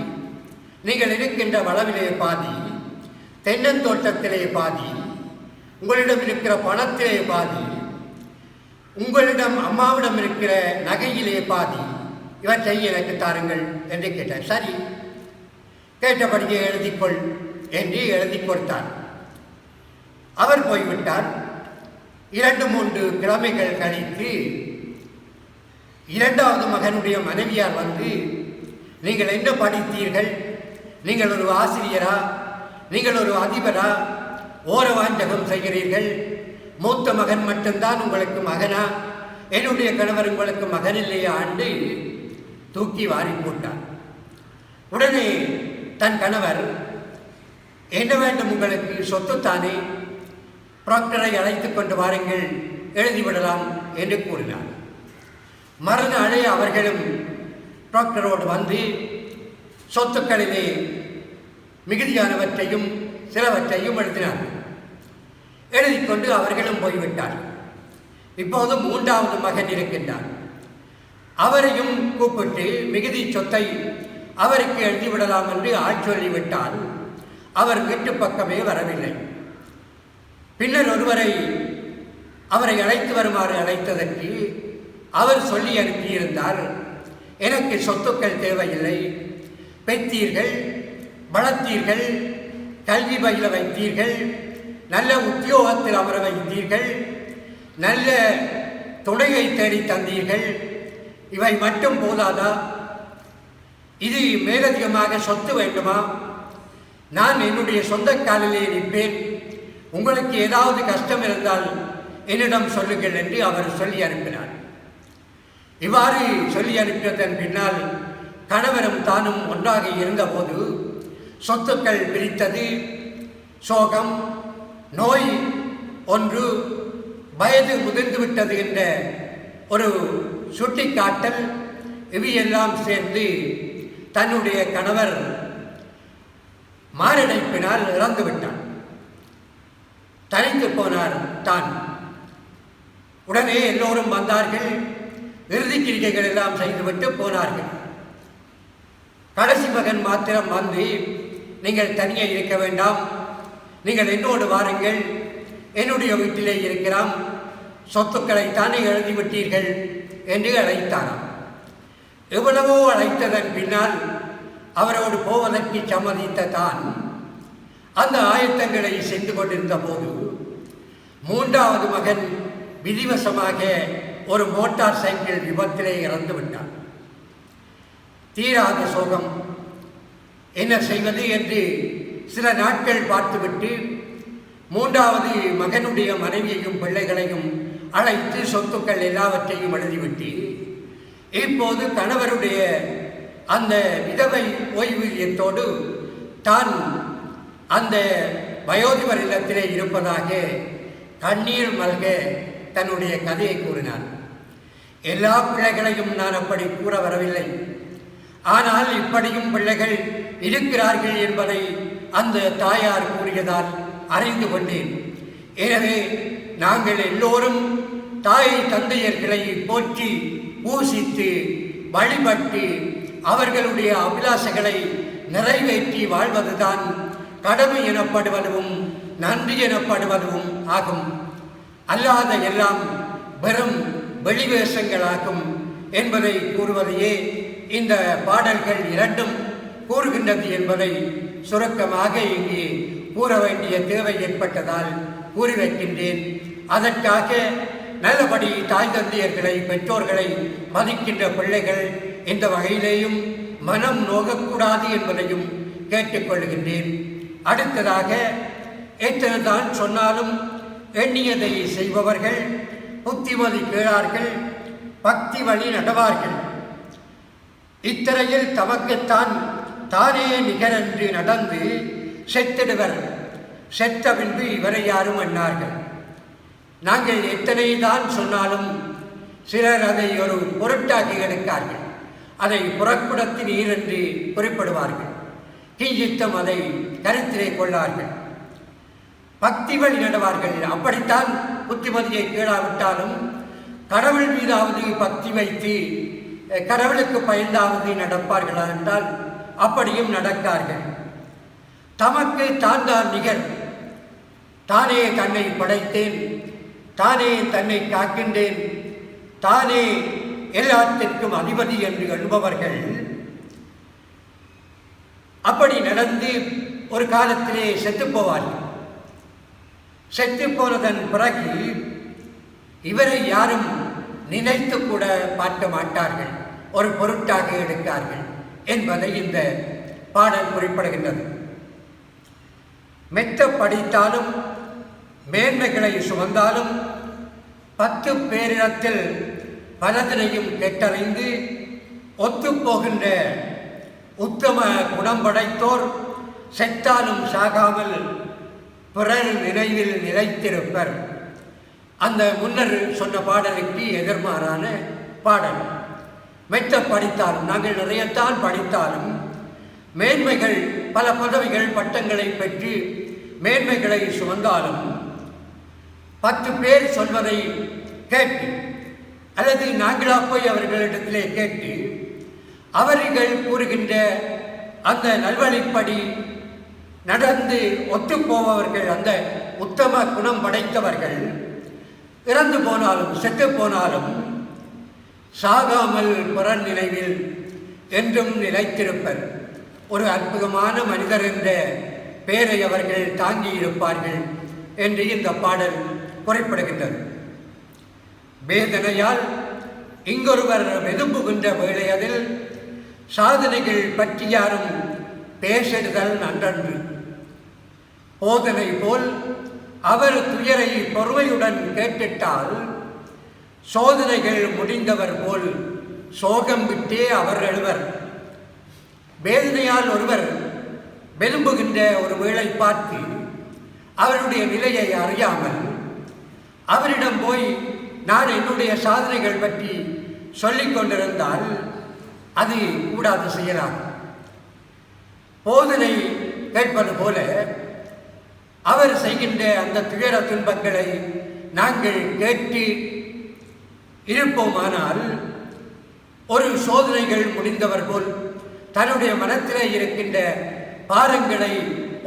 S1: நீங்கள் இருக்கின்ற வளவிலே பாதி, தென்னந்தோட்டத்திலே பாதி, உங்களிடம் இருக்கிற பணத்திலே பாதி, உங்களிடம் அம்மாவிடம் இருக்கிற நகையிலே பாதி, இவற்றை எனக்கு தாருங்கள் என்று கேட்டார். சரி, கேட்டபடியே எழுதிக்கொள் என்று எழுதி கொடுத்தார். அவர் போய்விட்டார். 2-3 கிழமைகள் கழித்து 2வது மகனுடைய மனைவியார் வந்து, நீங்கள் என்ன படித்தீர்கள், நீங்கள் ஒரு ஆசிரியரா, நீங்கள் ஒரு அதிபரா, ஓரவாஞ்சகம் செய்கிறீர்கள், மூத்த மகன் மட்டும்தான் உங்களுக்கு மகனா, என்னுடைய கணவர் உங்களுக்கு மகன் இல்லையா என்று தூக்கி வாரி போட்டார். உடனே தன் கணவர், என்ன வேண்டும் உங்களுக்கு, சொத்துத்தானே, ப்ராக்டரை அழைத்து கொண்டு வாருங்கள், எழுதிவிடலாம் என்று கூறினார். மறுநாளே அவர்களும் ப்ராக்டரோடு வந்து சொத்துக்களிலே மிகுதியானவற்றையும் சிலவற்றையும் எழுதினார்கள். எழுதிக்கொண்டு அவர்களும் போய்விட்டார்கள். இப்போது மூன்றாவது மகன் இருக்கின்றார். அவரையும் கூப்பிட்டு மிகுதி சொத்தை அவருக்கு எழுதிவிடலாம் என்று ஆள் சொல்லிவிட்டால் அவர் வீட்டு பக்கமே வரவில்லை. பின்னர் ஒருவரை அவரை அழைத்து வருமாறு அழைத்ததற்கு அவர் சொல்லி அனுப்பியிருந்தார், எனக்கு சொத்துக்கள் தேவையில்லை, பெற்றீர்கள், வளர்த்தீர்கள், கல்வி பயில வைத்தீர்கள், நல்ல உத்தியோகத்தில் அமர வைத்தீர்கள், நல்ல துணையை தேடி தந்தீர்கள், இவை மட்டும் போதாதா? இது மேலதிகமாக சொத்து வேண்டுமா? நான் என்னுடைய சொந்த காலிலே நிற்பேன், உங்களுக்கு ஏதாவது கஷ்டம் இருந்தால் என்னிடம் சொல்லுங்கள் என்று அவர் சொல்லி அனுப்பினார். இவ்வாறு சொல்லி அனுப்பியதன் பின்னால் கணவரும் தானும் ஒன்றாக இருந்தபோது சொத்துக்கள் பிரித்தது, சோகம், நோய் ஒன்று, வயது முதிர்ந்துவிட்டது என்ற ஒரு சுட்டிக்காட்டல், இவையெல்லாம் சேர்ந்து தன்னுடைய கணவர் மாரடைப்பினால் இறந்துவிட்டார். தனித்து போனார் தான். உடனே எல்லோரும் வந்தார்கள், இறுதி கிரிகைகள் எல்லாம் செய்துவிட்டு போனார்கள். கடைசி மகன் மாத்திரம் வந்து, நீங்கள் தனியே இருக்க வேண்டாம், நீங்கள் என்னோடு வாருங்கள், என்னுடைய வீட்டிலே இருக்கிறாம், சொத்துக்களை தானே எழுதிவிட்டீர்கள் என்று அழைத்தாராம். எவ்வளவோ அழைத்ததன் பின்னால் அவரோடு போவதற்கு சம்மதித்த தான் அந்த ஆயத்தங்களை செய்து கொண்டிருந்த போது மூன்றாவது மகன் விதிவசமாக ஒரு மோட்டார் சைக்கிள் விபத்திலே இறந்து விட்டார். தீராத சோகம், என்ன செய்வது என்று சில நாட்கள் பார்த்துவிட்டு மூன்றாவது மகனுடைய மனைவியையும் பிள்ளைகளையும் அழைத்து சொத்துக்கள் எல்லாவற்றையும் எழுதிவிட்டு இப்போது கணவருடைய அந்த விதவை ஓய்வூதியத்தோடு தான் அந்த வயோதிபர் இல்லத்திலே இருப்பதாக கண்ணீர் மல்க தன்னுடைய கதையை கூறினார். எல்லா பிள்ளைகளையும் நான் அப்படி கூற வரவில்லை, ஆனால் இப்படியும் பிள்ளைகள் இருக்கிறார்கள் என்பதை அந்த தாயார் கூறியதால் அறிந்து கொண்டேன். எனவே நாங்கள் எல்லோரும் தாய் தந்தையர்களை போற்றி பூசித்து வழிபட்டு அவர்களுடைய அபிலாசைகளை நிறைவேற்றி வாழ்வதுதான் கடமை எனப்படுவதும் நன்றி எனப்படுவதும் ஆகும். அல்லாத எல்லாம் வெறும் வெளிவேஷங்களாகும் என்பதை கூறுவதையே இந்த பாடல்கள் இரண்டும் கூறுகின்றது என்பதை சுருக்கமாக இங்கே கூற வேண்டிய தேவை ஏற்பட்டதால் கூறி வைக்கின்றேன். அதற்காக நல்லபடி தாய் தந்தையர்களை, பெற்றோர்களை மதிக்கின்ற பிள்ளைகள் இந்த வகையிலேயும் மனம் நோகக்கூடாது என்பதையும் கேட்டுக்கொள்கின்றேன். அடுத்ததாக, எத்தனைதான் சொன்னாலும் எண்ணியதை செய்பவர்கள் புத்திமதி கேளார்கள், பக்தி வழி நடவார்கள். இத்தரையில் தமக்குத்தான் தானே நிகரென்று நடந்து செத்திடுவர், செத்த பின்பு இவரை யாரும் எண்ணார்கள். நாங்கள் எத்தனை தான் சொன்னாலும் சிலர் அதை ஒரு பொருட்டாக்கி எடுக்கார்கள், அதை புறக்குடத்தின் நீர் என்று குறிப்பிடுவார்கள், கிஞ்சித்தம் அதை கருத்திலே கொள்ளார்கள், பக்தி வழி நடவார்கள். அப்படித்தான் புத்திமதியை கேளாவிட்டாலும் கடவுள் மீதாவது பக்தி வைத்து கடவுளுக்கு பயந்தாவது நடப்பார்களா என்றால் அப்படியும் நடக்கார்கள். தமக்கு தான் தான் நிகர், தானே தன்னை படைத்தேன், தானே தன்னை காக்கின்றேன், தானே எல்லாத்திற்கும் அதிபதி என்று எழுபவர்கள் அப்படி நடந்து ஒரு காலத்திலே செத்துப்போவார்கள். செத்துப்போனதன் பிறகு இவரை யாரும் நினைத்து கூட பார்க்க மாட்டார்கள், ஒரு பொருட்டாக எடுக்கார்கள் என்பதை இந்த பாடல் குறிப்பிடுகின்றது. மெத்த படித்தாலும் மேன்மைகளை சுமந்தாலும் 10 பேரிடத்தில் பலதினையும் கேட்டறிந்து ஒத்துப்போகின்ற உத்தம குணம் படைத்தோர் செத்தாலும் சாகாமல் பிறர் நினைவில் நிலைத்திருப்பர். அந்த முன்னர் சொன்ன பாடலுக்கு எதிர்மாறான பாடல். மெத்த படித்தாலும், நாங்கள் நிறையத்தான் படித்தாலும், மேன்மைகள் பல பதவிகள் பட்டங்களை பெற்று மேன்மைகளை சுமந்தாலும் 10 பேர் சொல்வதை கேட்டு அல்லது நாங்களா போய் அவர்களிடத்திலே கேட்டு அவர்கள் கூறுகின்ற அந்த நல்வழிப்படி நடந்து ஒத்துப்போபவர்கள், அந்த உத்தம குணம் படைத்தவர்கள் இறந்து போனாலும் செத்து போனாலும் சாகாமல் பிறர் நினைவில் என்றும் நிலைத்திருப்பர். ஒரு அற்புதமான மனிதர் என்ற பெயரை அவர்கள் தாங்கி இருப்பார்கள் என்று இந்த பாடல் குறிப்பிடுகின்றது. வேதனையால் இங்கொருவர் வெதும்புகின்ற வேளையதில் சாதனைகள் பற்றி யாரும் பேசிடுதல் நன்றன்று. போதனை போல் அவர் துயரை பொறுமையுடன் கேட்டிட்டால் சோதனைகள் முடிந்தவர் போல் சோகம் விட்டே அவர் எழுவர். வேதனையால் ஒருவர் வெலும்புகின்ற ஒரு வேளை பார்த்து அவருடைய நிலையை அறியாமல் அவரிடம் போய் நான் என்னுடைய சாதனைகள் பற்றி சொல்லிக் கொண்டிருந்தால் அது கூடாது செய்யலாம். போதனை கேட்பது போல அவர் செய்கின்ற அந்த துயர துன்பங்களை நாங்கள் கேட்டு இருப்போமானால் ஒரு சோதனைகள் முடிந்தவர் போல் தன்னுடைய மனத்திலே இருக்கின்ற பாரங்களை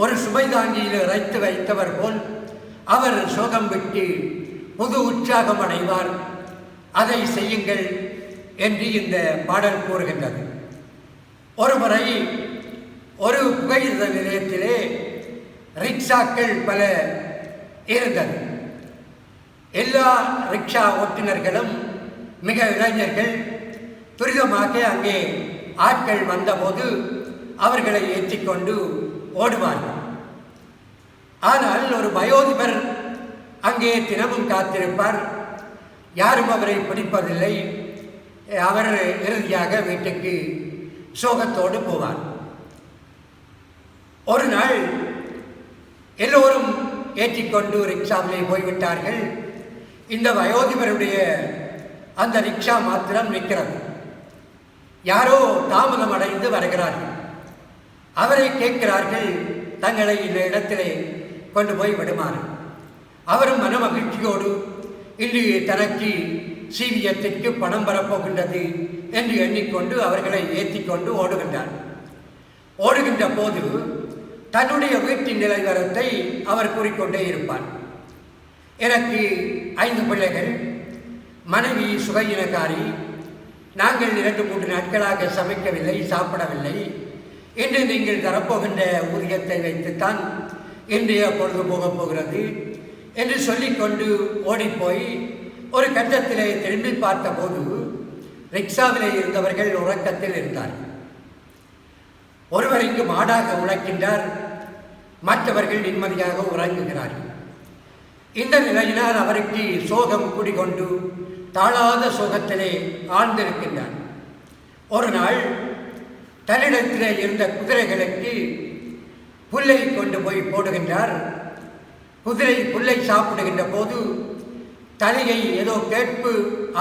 S1: ஒரு சுமைதாங்கியில் இறைத்து வைத்தவர் போல் அவர் சோகம் விட்டு புது உற்சாகம் அடைவார். அதை செய்யுங்கள் என்று இந்த பாடல் கூறுகின்றது. ஒரு முறை ஒரு புகையிரத நிலையத்திலே ரிக்ஷாக்கள் பல இருந்தது. எல்லா ரிக்ஷா ஓட்டுநர்களும் மிக இளைஞர்கள். துரிதமாக அங்கே ஆட்கள் வந்தபோது அவர்களை ஏற்றிக்கொண்டு ஓடுவார்கள். ஆனால் ஒரு வயோதிபர் அங்கே தினமும் காத்திருப்பார். யாரும் அவரை பிடிப்பதில்லை. அவர் இறுதியாக வீட்டுக்கு சோகத்தோடு போவார். ஒரு நாள் எல்லோரும் ஏற்றிக்கொண்டு ரிக்ஷாவிலே போய்விட்டார்கள். இந்த வயோதிபருடைய அந்த ரிக்ஷா மாத்திரம் நிற்கிறது. யாரோ தாமதம் அடைந்து வருகிறார்கள். அவரை கேட்கிறார்கள் தங்களை இந்த இடத்திலே கொண்டு போய் விடுமாறு. அவரும் மன மகிழ்ச்சியோடு இன்று தனக்கு சீவியத்திற்கு பணம் வரப்போகின்றது என்று எண்ணிக்கொண்டு அவர்களை ஏற்றிக்கொண்டு ஓடுகின்றார். ஓடுகின்ற போது தன்னுடைய வீட்டின் நிலைவரத்தை அவர் கூறிக்கொண்டே இருப்பார். எனக்கு 5 பிள்ளைகள், மனைவி சுகையினக்காரி, நாங்கள் 2-3 நாட்களாக சமைக்கவில்லை, சாப்பிடவில்லை. இன்று நீங்கள் தரப்போகின்ற ஊதியத்தை வைத்துத்தான் இன்றைய பொழுது போகப் போகிறது என்று சொல்லிக்கொண்டு ஓடிப்போய் ஒரு கட்டத்திலே திரும்பி பார்த்தபோது ரிக்ஷாவிலே இருந்தவர்கள் உறக்கத்தில் இருந்தார்கள். ஒருவர் இங்கு மாடாக உழைக்கின்றார், மற்றவர்கள் நிம்மதியாக உறங்குகிறார்கள். இந்த நிலையினால் அவருக்கு சோகம் குடிகொண்டு தாழாத சோகத்திலே ஆழ்ந்திருக்கின்றார். ஒரு நாள் தன்னிடத்திலே இருந்த குதிரைகளுக்கு புல்லை கொண்டு போய் போடுகின்றார். குதிரை புல்லை சாப்பிடுகின்ற போது தலையை ஏதோ கேட்பு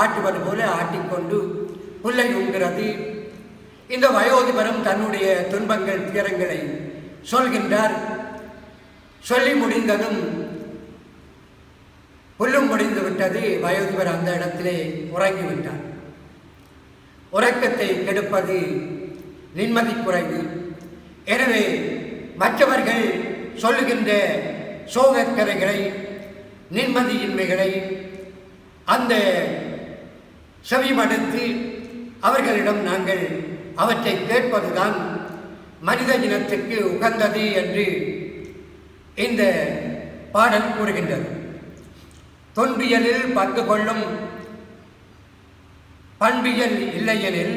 S1: ஆட்டுவது போல ஆட்டிக்கொண்டு புல்லை உண்கிறது. இந்த வயோதிபரும் தன்னுடைய துன்பங்கள் துயரங்களை சொல்கின்றார். சொல்லி முடிந்ததும் புல்லும் முடிந்து விட்டது. வயோதிபர் அந்த இடத்திலே உறங்கிவிட்டார். உறக்கத்தை கெடுப்பது நிம்மதி குறைவு. எனவே மற்றவர்கள் சொல்லுகின்ற சோகக்கரைகளை, நிம்மதியின்மைகளை அந்த செவிமடுத்து அவர்களிடம் நாங்கள் அவற்றை கேட்பதுதான் மனித இனத்துக்கு உகந்தது என்று இந்த பாடல் கூறுகின்றது. தொன்பியலில் பங்கு கொள்ளும் பண்பியல் இல்லையெனில்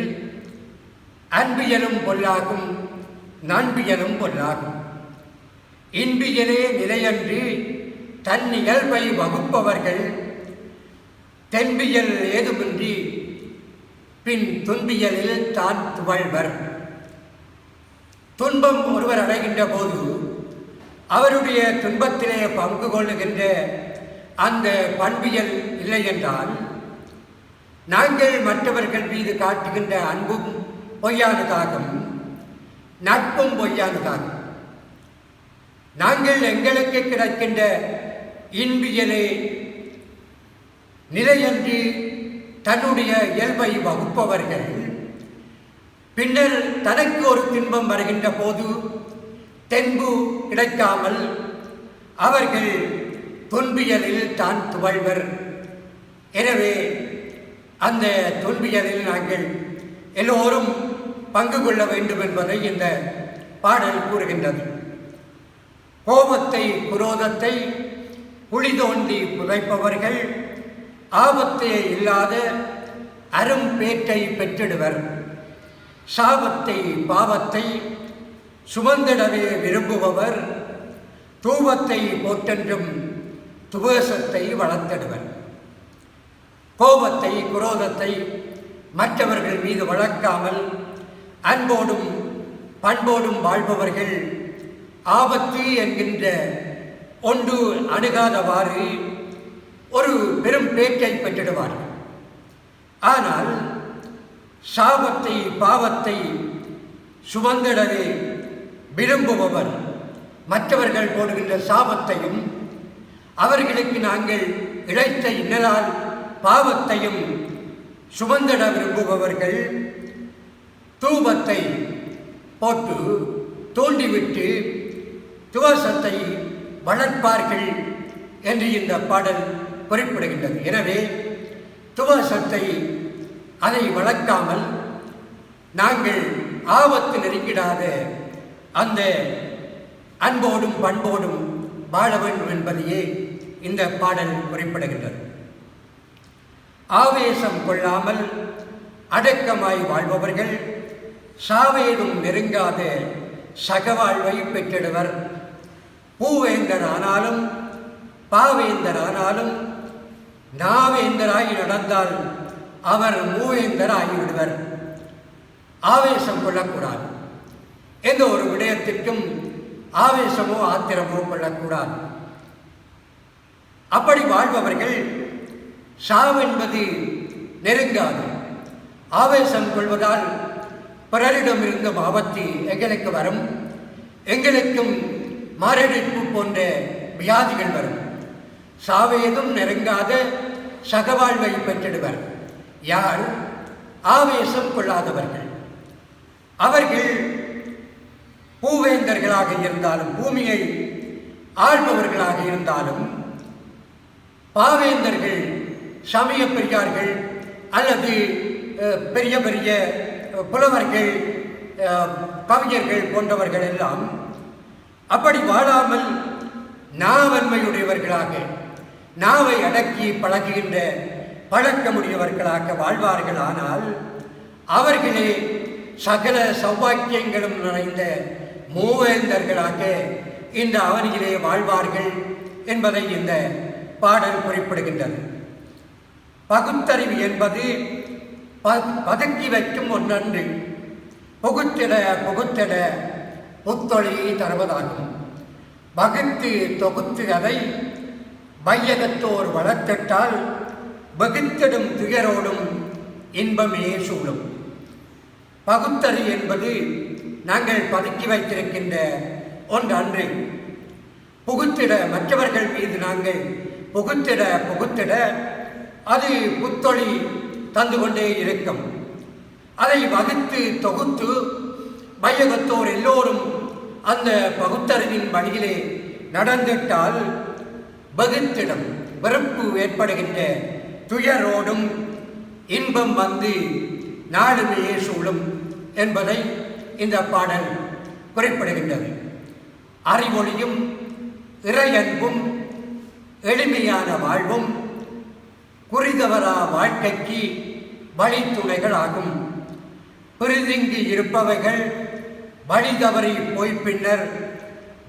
S1: அன்பியலும் பொல்லாகும், நண்பியலும் பொல்லாகும். இன்பியலே நிலையன்று தன் இயல்பை வகுப்பவர்கள் தென்பியல் ஏதுமின்றி பின் துன்பியலில் தான் துவழ்வர். துன்பம் ஒருவர் அடைகின்ற போது அவருடைய துன்பத்திலே பங்கு கொள்ளுகின்ற அந்த பண்பியல் இல்லை என்றால் நாங்கள் மற்றவர்கள் மீது காட்டுகின்ற அன்பும் பொய்யானதாகும், நட்பும் பொய்யானதாகும். நாங்கள் எங்களுக்கு கிடைக்கின்ற இன்பியலே நிலையன்று தன்னுடைய இயல்பை வகுப்பவர்கள் பின்னர் தனக்கு ஒரு துன்பம் வருகின்ற போது தென்பு கிடைக்காமல் அவர்கள் துன்பியலில் தான் துவழ்வர். எனவே அந்த துன்பியலில் நாங்கள் எல்லோரும் பங்கு கொள்ள வேண்டும் என்பதை இந்த பாடல் கூறுகின்றது. கோபத்தை குரோதத்தை குழி தோண்டி புதைப்பவர்கள் ஆபத்தே இல்லாத அரும் பேற்றை பெற்றிடுவர். சாபத்தை பாவத்தை சுமந்திடவே விரும்புபவர் தூவத்தை போற்றென்றும் துவேசத்தை வளர்த்திடுவர். கோபத்தை குரோதத்தை மற்றவர்கள் மீது வளர்க்காமல் அன்போடும் பண்போடும் வாழ்பவர்கள் ஆபத்து என்கின்ற ஒன்று அணுகாதவாறு ஒரு பெரும் பேற்றை பெற்றிடுவார்கள். ஆனால் சாபத்தை பாவத்தை சுமந்திடவே விரும்புபவர் மற்றவர்கள் போடுகின்ற சாபத்தையும் அவர்களுக்கு நாங்கள் இழைத்த இன்னலால் பாவத்தையும் சுமந்திட விரும்புபவர்கள் தூபத்தை போட்டு தூண்டிவிட்டு துவசத்தை வளர்ப்பார்கள் என்று இந்த பாடல் குறிப்பிடுகின்றது. எனவே துவசத்தை அதை வளர்க்காமல் நாங்கள் ஆபத்து நெருங்கிடாத அந்த அன்போடும் பண்போடும் வாழ வேண்டும் என்பதையே இந்த பாடல் குறிப்பிடுகின்றது. ஆவேசம் கொள்ளாமல் அடக்கமாய் வாழ்பவர்கள் சாவேதும் நெருங்காத சகவாழ்வை பெற்றிடுவர். பூவேந்தர் ஆனாலும் பாவேந்தர் ஆனாலும் நாவேந்தராய் நடந்தால் அவர் மூவேந்தர் ஆகிவிடுவர். ஆவேசம் கொள்ளக்கூடாது. எந்த ஒரு விடயத்திற்கும் ஆவேசமோ ஆத்திரமோ கொள்ளக்கூடாது. அப்படி வாழ்பவர்கள் சாவென்பது நெருங்காது. ஆவேசம் கொள்வதால் பிறரிடமிருந்தும் ஆபத்து எங்களுக்கு வரும். எங்களுக்கும் மாரடைப்பு போன்ற வியாதிகள் வரும். சாவேதும் நெருங்காத சகவாழ்வை பெற்றிடுவர் யார்? ஆவேசம் கொள்ளாதவர்கள். அவர்கள் பூவேந்தர்களாக இருந்தாலும் பூமியை ஆள்பவர்களாக இருந்தாலும் பாவேந்தர்கள் சமய பெரியார்கள் அல்லது பெரிய பெரிய புலவர்கள் கவிஞர்கள் போன்றவர்கள் எல்லாம் அப்படி வாழாமல் நாவன்மையுடையவர்களாக நாவை அடக்கி பழகுகின்ற பழக்கமுடையவர்களாக வாழ்வார்கள். ஆனால் அவர்களே சகல சௌபாக்கியங்களும் நிறைந்த மூவேந்தர்களாக இந்த அவனியிலே வாழ்வார்கள் என்பதை இந்த பாடல் குறிப்பிடுகின்றது. பகுத்தறிவு என்பது பதுக்கி வைக்கும் ஒன்றன்று புகுத்திட புகுத்திட புத்தொழி தருவதாகும். வகுத்து தொகுத்து அதை வையகத்தோர் வளர்த்திட்டால் வகுத்திடும் துயரோடும் இன்பமே சூழும். பகுத்தறி என்பது நாங்கள் பதுக்கி வைத்திருக்கின்ற ஒன்றன்று. புகுத்திட மற்றவர்கள் மீது நாங்கள் புகுத்திட புகுத்திட அது புத்தொழி தந்து கொண்டே இருக்கும். அதை வகுத்து தொகுத்து வையகத்தோர் எல்லோரும் அந்த பகுத்தறிவின் வழியிலே நடந்திட்டால் வகுத்திடம் வெறுப்பு ஏற்படுகின்ற துயரோடும் இன்பம் வந்து நாடுமே சூழும் என்பதை இந்த பாடல் குறிப்பிடுகின்றது. அறிவொளியும் இறையன்பும் எளிமையான வாழ்வும் குறிதவரா வாழ்க்கைக்கு வழித்துணைகள் ஆகும். பிரிதிங்கி இருப்பவைகள் வழி தவறி போய் பின்னர்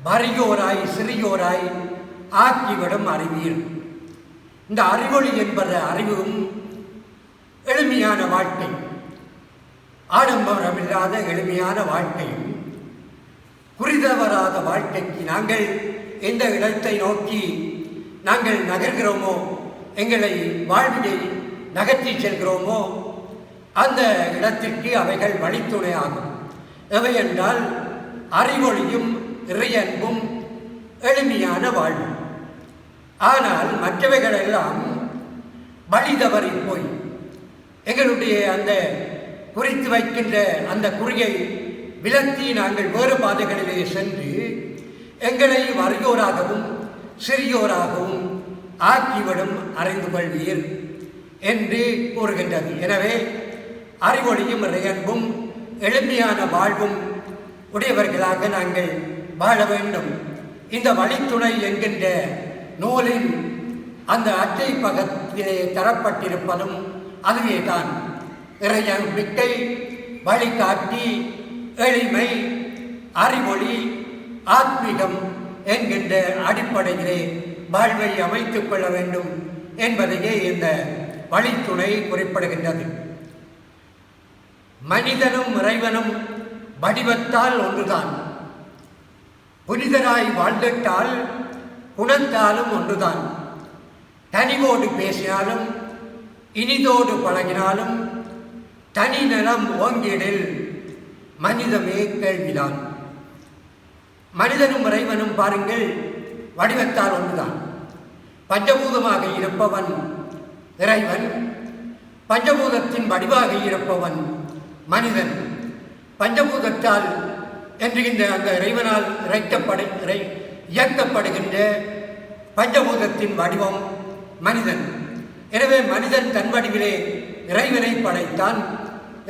S1: வறியோராய் சிறியோராய் ஆக்கிவிடும் அறிவீர். இந்த அறிவொளி என்பத அறிவும் எளிமையான வாழ்க்கை, ஆடம்பரமில்லாத எளிமையான வாழ்க்கையும் குறிதவராத வாழ்க்கைக்கு நாங்கள் எந்த இடத்தை நோக்கி நாங்கள் நகர்கிறோமோ, எங்களை வாழ்வியை நகர்த்தி செல்கிறோமோ, அந்த இடத்திற்கு அவைகள் வழித்துணையாகும். எவை என்றால் அறிவொளியும் இறையன்பும் எளிமையான வாழ்வு. ஆனால் மற்றவைகளெல்லாம் வழி தவறி போய் எங்களுடைய அந்த குறித்து வைக்கின்ற அந்த குறியை விலக்கி நாங்கள் வேறு பாதைகளிலே சென்று எங்களை வறியோராகவும் சிறியோராகவும் ஆக்கிவிடும் அறிந்து கொள்வீர் என்று கூறுகின்றது. எனவே அறிவொளியும் இறையன்பும் எளிமையான வாழ்வும் உடையவர்களாக நாங்கள் வாழ வேண்டும். இந்த வழித்துணை என்கின்ற நூலின் அந்த அட்டை பக்கத்திலே தரப்பட்டிருப்பதும் அதுவே தான். இறையம்பிக்கை, வழிகாட்டி, எளிமை, அறிவொளி, ஆத்மீகம் என்கின்ற அடிப்படையிலே வாழ்வை அமைத்துக் கொள்ள வேண்டும் என்பதையே இந்த வழித்துணை குறிப்பிடுகின்றது. மனிதனும் இறைவனும் வடிவத்தால் ஒன்றுதான். புனிதராய் வாழ்ந்திட்டால் குணத்தாலும் ஒன்றுதான். தனிவோடு பேசினாலும் இனிதோடு பழகினாலும் தனி நலம் ஓங்கிடில் மனிதமே கேள்விதான். மனிதனும் இறைவனும் பாருங்கள், வடிவத்தால் ஒன்றுதான். பஞ்சபூதமாக இருப்பவன் இறைவன், பஞ்சபூதத்தின் வடிவாக இருப்பவன் மனிதன். பஞ்சபூதத்தால் என்கின்ற அந்த இறைவனால் இயக்கப்படுகின்ற பஞ்சபூதத்தின் வடிவம் மனிதன். எனவே மனிதன் தன் வடிவிலே இறைவனை படைத்தான்,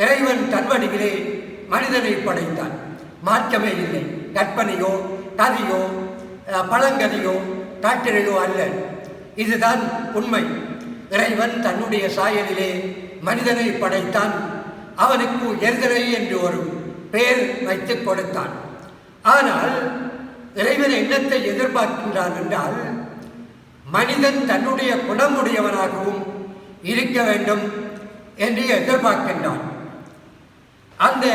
S1: இறைவன் தன் வடிவிலே மனிதனை படைத்தான். மாற்றமே இல்லை. கற்பனையோ கதையோ பழங்கதையோ காட்டிரையோ அல்ல, இதுதான் உண்மை. இறைவன் தன்னுடைய சாயலிலே மனிதனை படைத்தான். அவனுக்கு எர்தனை என்று ஒரு பெயர் வைத்து கொடுத்தான். ஆனால் இறைவன் என்னத்தை எதிர்பார்க்கின்றான் என்றால், மனிதன் தன்னுடைய குணமுடையவனாகவும் இருக்க வேண்டும் என்று எதிர்பார்க்கின்றான். அந்த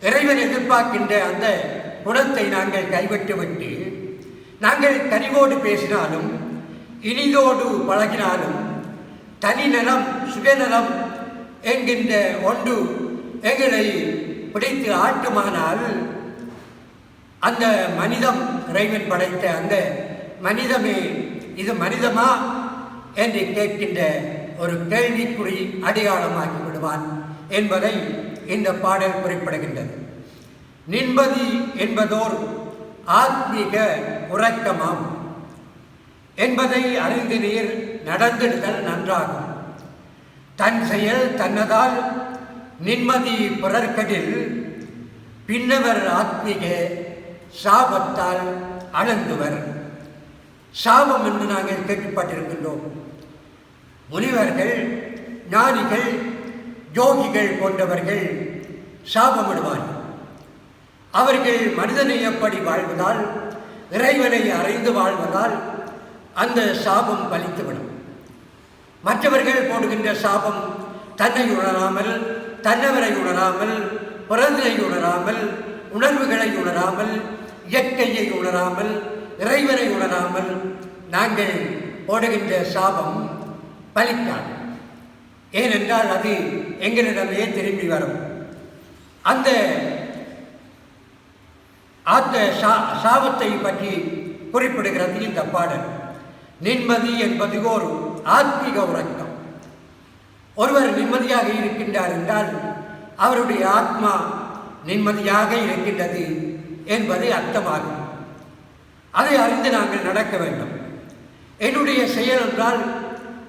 S1: இறைவன் எதிர்பார்க்கின்ற அந்த குணத்தை நாங்கள் கைவிட்டுவிட்டு நாங்கள் கனிவோடு பேசினாலும் இனிதோடு பழகினாலும் தனிநலம் சுயநலம் என்கின்ற ஒன்று எங்களை பிடித்து ஆட்டுமானால் அந்த மனிதம், இறைவன் படைத்த அந்த மனிதமே இது மனிதமா என்று கேட்கின்ற ஒரு கேள்விக்குறி அடையாளமாகி விடுவான் என்பதை இந்த பாடல் குறிப்பிடுகின்றது. நிம்மதி என்பதோர் ஆத்மீக உறக்கமாம் என்பதை அறிந்து நீர் நடந்திடுதல் நன்றாகும். தன் செயல் தன்னதால் நிம்மதி பிறர்க்கடில் பின்னவர் ஆத்மீக சாபத்தால் அளந்துவர். சாபம் என்று நாங்கள் கேள்விப்பட்டிருக்கின்றோம். முனிவர்கள், ஞானிகள், யோகிகள் போன்றவர்கள் சாபமிடுவார்கள். அவர்கள் மனிதனை எப்படி வாழ்வதால், இறைவனை அறிந்து வாழ்வதால் அந்த சாபம் பலித்துவிடும். மற்றவர்கள் போடுகின்ற சாபம் தன்னை உணராமல், தன்னவரை உணராமல், பிறந்தனை உணராமல், உணர்வுகளை உணராமல், இயற்கையை உணராமல், இறைவனை உணராமல் நாங்கள் போடுகின்ற சாபம் பலிக்காது. ஏனென்றால் அது எங்களிடமே திரும்பி வரும். அந்த சாபத்தை பற்றி குறிப்பிடுகிறது இந்த பாடல். நிம்மதி என்பது ஒரு ஆத்மீக உறக்கம். ஒருவர் நிம்மதியாக இருக்கின்றார் என்றால் அவருடைய ஆத்மா நிம்மதியாக இருக்கின்றது என்பது அர்த்தமாகும். அதை அறிந்து நாங்கள் நடக்க வேண்டும். என்னுடைய செயல் என்றால்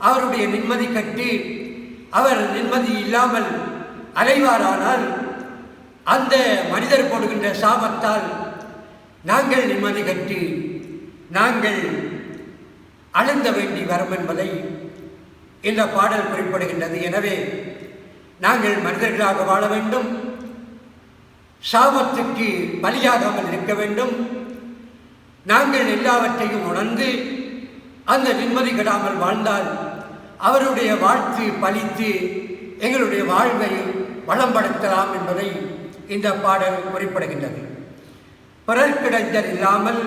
S1: அவருடைய நிம்மதி கட்டி அவர் நிம்மதி இல்லாமல் அலைவாரானால் அந்த மனிதர் போடுகின்ற சாபத்தால் நாங்கள் நிம்மதி கட்டி நாங்கள் அழுந்த வேண்டி வரும் என்பதை இந்த பாடல் குறிப்பிடுகின்றது. எனவே நாங்கள் மனிதர்களாக வாழ வேண்டும், சாபத்துக்கு பலியாகாமல் இருக்க வேண்டும். நாங்கள் எல்லாவற்றையும் உணர்ந்து அந்த நிம்மதி கெடாமல் வாழ்ந்தால் அவருடைய வாழ்த்து பலித்து எங்களுடைய வாழ்வை வளம்படுத்தலாம் என்பதை இந்த பாடல் குறிப்பிடுகின்றது. பிறர்க்கிடைஞ்சல் இல்லாமல்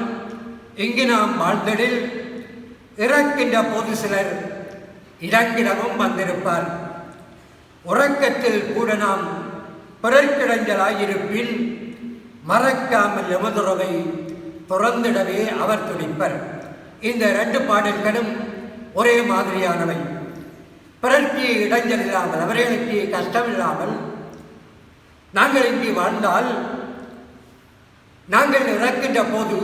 S1: இங்கு நாம் வாழ்ந்ததில் இறக்கின்ற போது சிலர் இறங்கிடவும் வந்திருப்பார். உறக்கத்தில் கூட நாம் பிறர்க்கிடைஞ்சலாயிருப்பின் மறக்காமல் எமதுறவை துறந்திடவே அவர் துடிப்பர். இந்த 2 பாடல்களும் ஒரே மாதிரியானவை. பிறர்க்கு இடைஞ்சல் இல்லாமல், அவர்களுக்கு கஷ்டம் இல்லாமல் நாங்கள் இங்கு வாழ்ந்தால், நாங்கள் இறக்கின்ற போது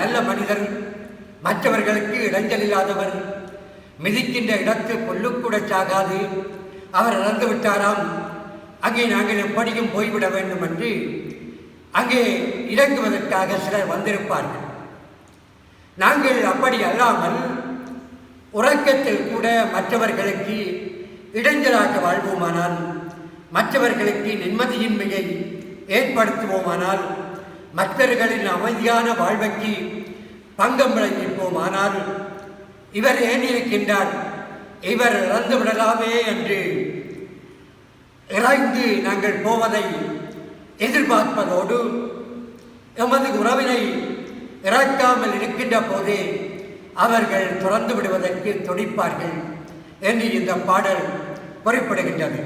S1: நல்ல மனிதர், மற்றவர்களுக்கு இடைஞ்சல் இல்லாதவர், மிதிக்கின்ற இடத்து புல்லுக்கூட சாகாது, அவர் இறந்து விட்டாராம், அங்கே நாங்கள் எப்படியும் போய்விட வேண்டும் என்று அங்கே இறங்குவதற்காக சிலர் வந்திருப்பார்கள். நாங்கள் அப்படி அல்லாமல் உறக்கத்தில் கூட மற்றவர்களுக்கு இடைஞ்சலாக வாழ்வோமானால், மற்றவர்களுக்கு நிம்மதியின்மையை ஏற்படுத்துவோமானால், மற்றவர்களின் அமைதியான வாழ்வைக்கு பங்கம் விளைவிப்போமானால், இவர் ஏன் இருக்கின்றார், இவர் இறந்து விடலாமே என்று இறைந்து நாங்கள் போவதை எதிர்பார்ப்பதோடு எமது உறவினை இறக்காமல் இருக்கின்ற போதே அவர்கள் துறந்து விடுவதற்கு துடிப்பார்கள் என்று இந்த பாடல் குறிப்பிடுகின்றது.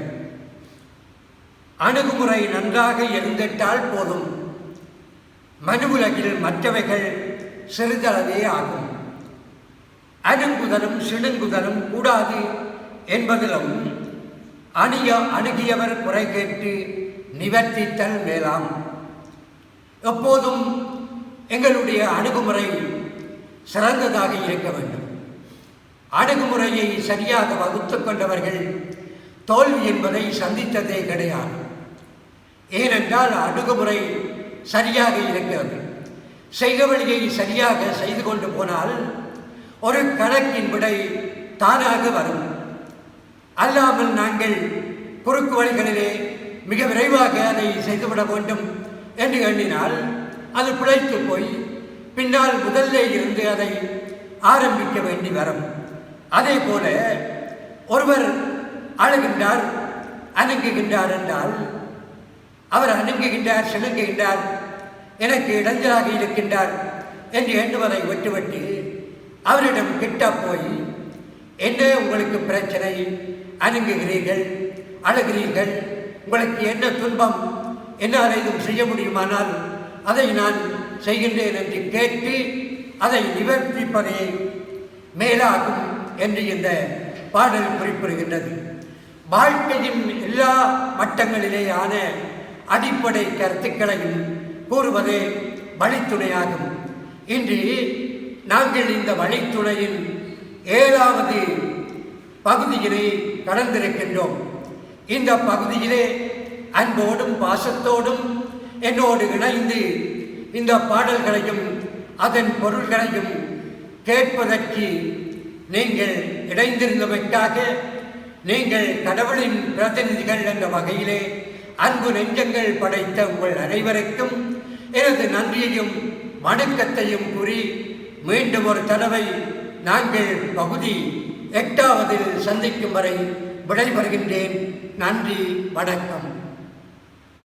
S1: அணுகுமுறை நன்றாக இருந்திட்டால் போதும், மனுவுலகில் மற்றவைகள் சிறிதளவே ஆகும். அணுகுதலும் சிணுங்குதலும் கூடாது என்பதிலும் அணுகியவர் குறை கேட்டு நிவர்த்தித்தல் மேலாம். எப்போதும் எங்களுடைய அணுகுமுறை சிறந்ததாக இருக்க வேண்டும். அணுகுமுறையை சரியாக வகுத்து கொண்டவர்கள் தோல்வி என்பதை சந்தித்ததே கிடையாது. ஏனென்றால் அணுகுமுறை சரியாக இருக்கிறது. செய்க வழியை சரியாக செய்து கொண்டு போனால் ஒரு கணக்கின் விடை தானாக வரும். அல்லாமல் நாங்கள் குறுக்கு வழிகளிலே மிக விரைவாக அதை செய்துவிட வேண்டும் என்று எண்ணினால் அது பிழைத்து போய் பின்னால் முதல்ல இருந்து அதை ஆரம்பிக்க வேண்டி வரும். அதே போல ஒருவர் அழுகின்றார், அணுங்குகின்றார் என்றால், அவர் அணுங்குகின்றார், சிணுங்குகின்றார், எனக்கு இடைஞ்சலாக இருக்கின்றார் என்று எண்ணுவதை விட்டுவிட்டு அவரிடம் கிட்ட போய், என்ன உங்களுக்கு பிரச்சனை, அணுங்குகிறீர்கள், அழுகிறீர்கள், உங்களுக்கு என்ன துன்பம், என்னால் எதுவும் செய்ய முடியுமானால் அதை நான் செய்கின்றேன் என்று கேட்டு அதை நிவர்த்திப்பதே மேலாகும் என்று இந்த பாடல் குறிப்பிடுகின்றது. வாழ்க்கையின் எல்லா மட்டங்களிலேயான அடிப்படை கருத்துக்களையும் கூறுவதே வழித்துணையாகும். இன்று நாங்கள் இந்த வழித்துணையின் 7வது பகுதியிலே கடந்திருக்கின்றோம். இந்த பகுதியிலே அன்போடும் பாசத்தோடும் என்னோடு இணைந்து இந்த பாடல்களையும் அதன் பொருள்களையும் கேட்பதற்கு நீங்கள் இணைந்திருந்தமைக்காக நீங்கள் கடவுளின் பிரதிநிதிகள் என்ற வகையிலே அன்பு நெஞ்சங்கள் படைத்த உங்கள் அனைவருக்கும் எனது நன்றியையும் வணக்கத்தையும் கூறி மீண்டும் ஒரு தடவை நாங்கள் பகுதி 8வதில் சந்திக்கும் வரை விடைபெறுகின்றேன். நன்றி, வணக்கம்.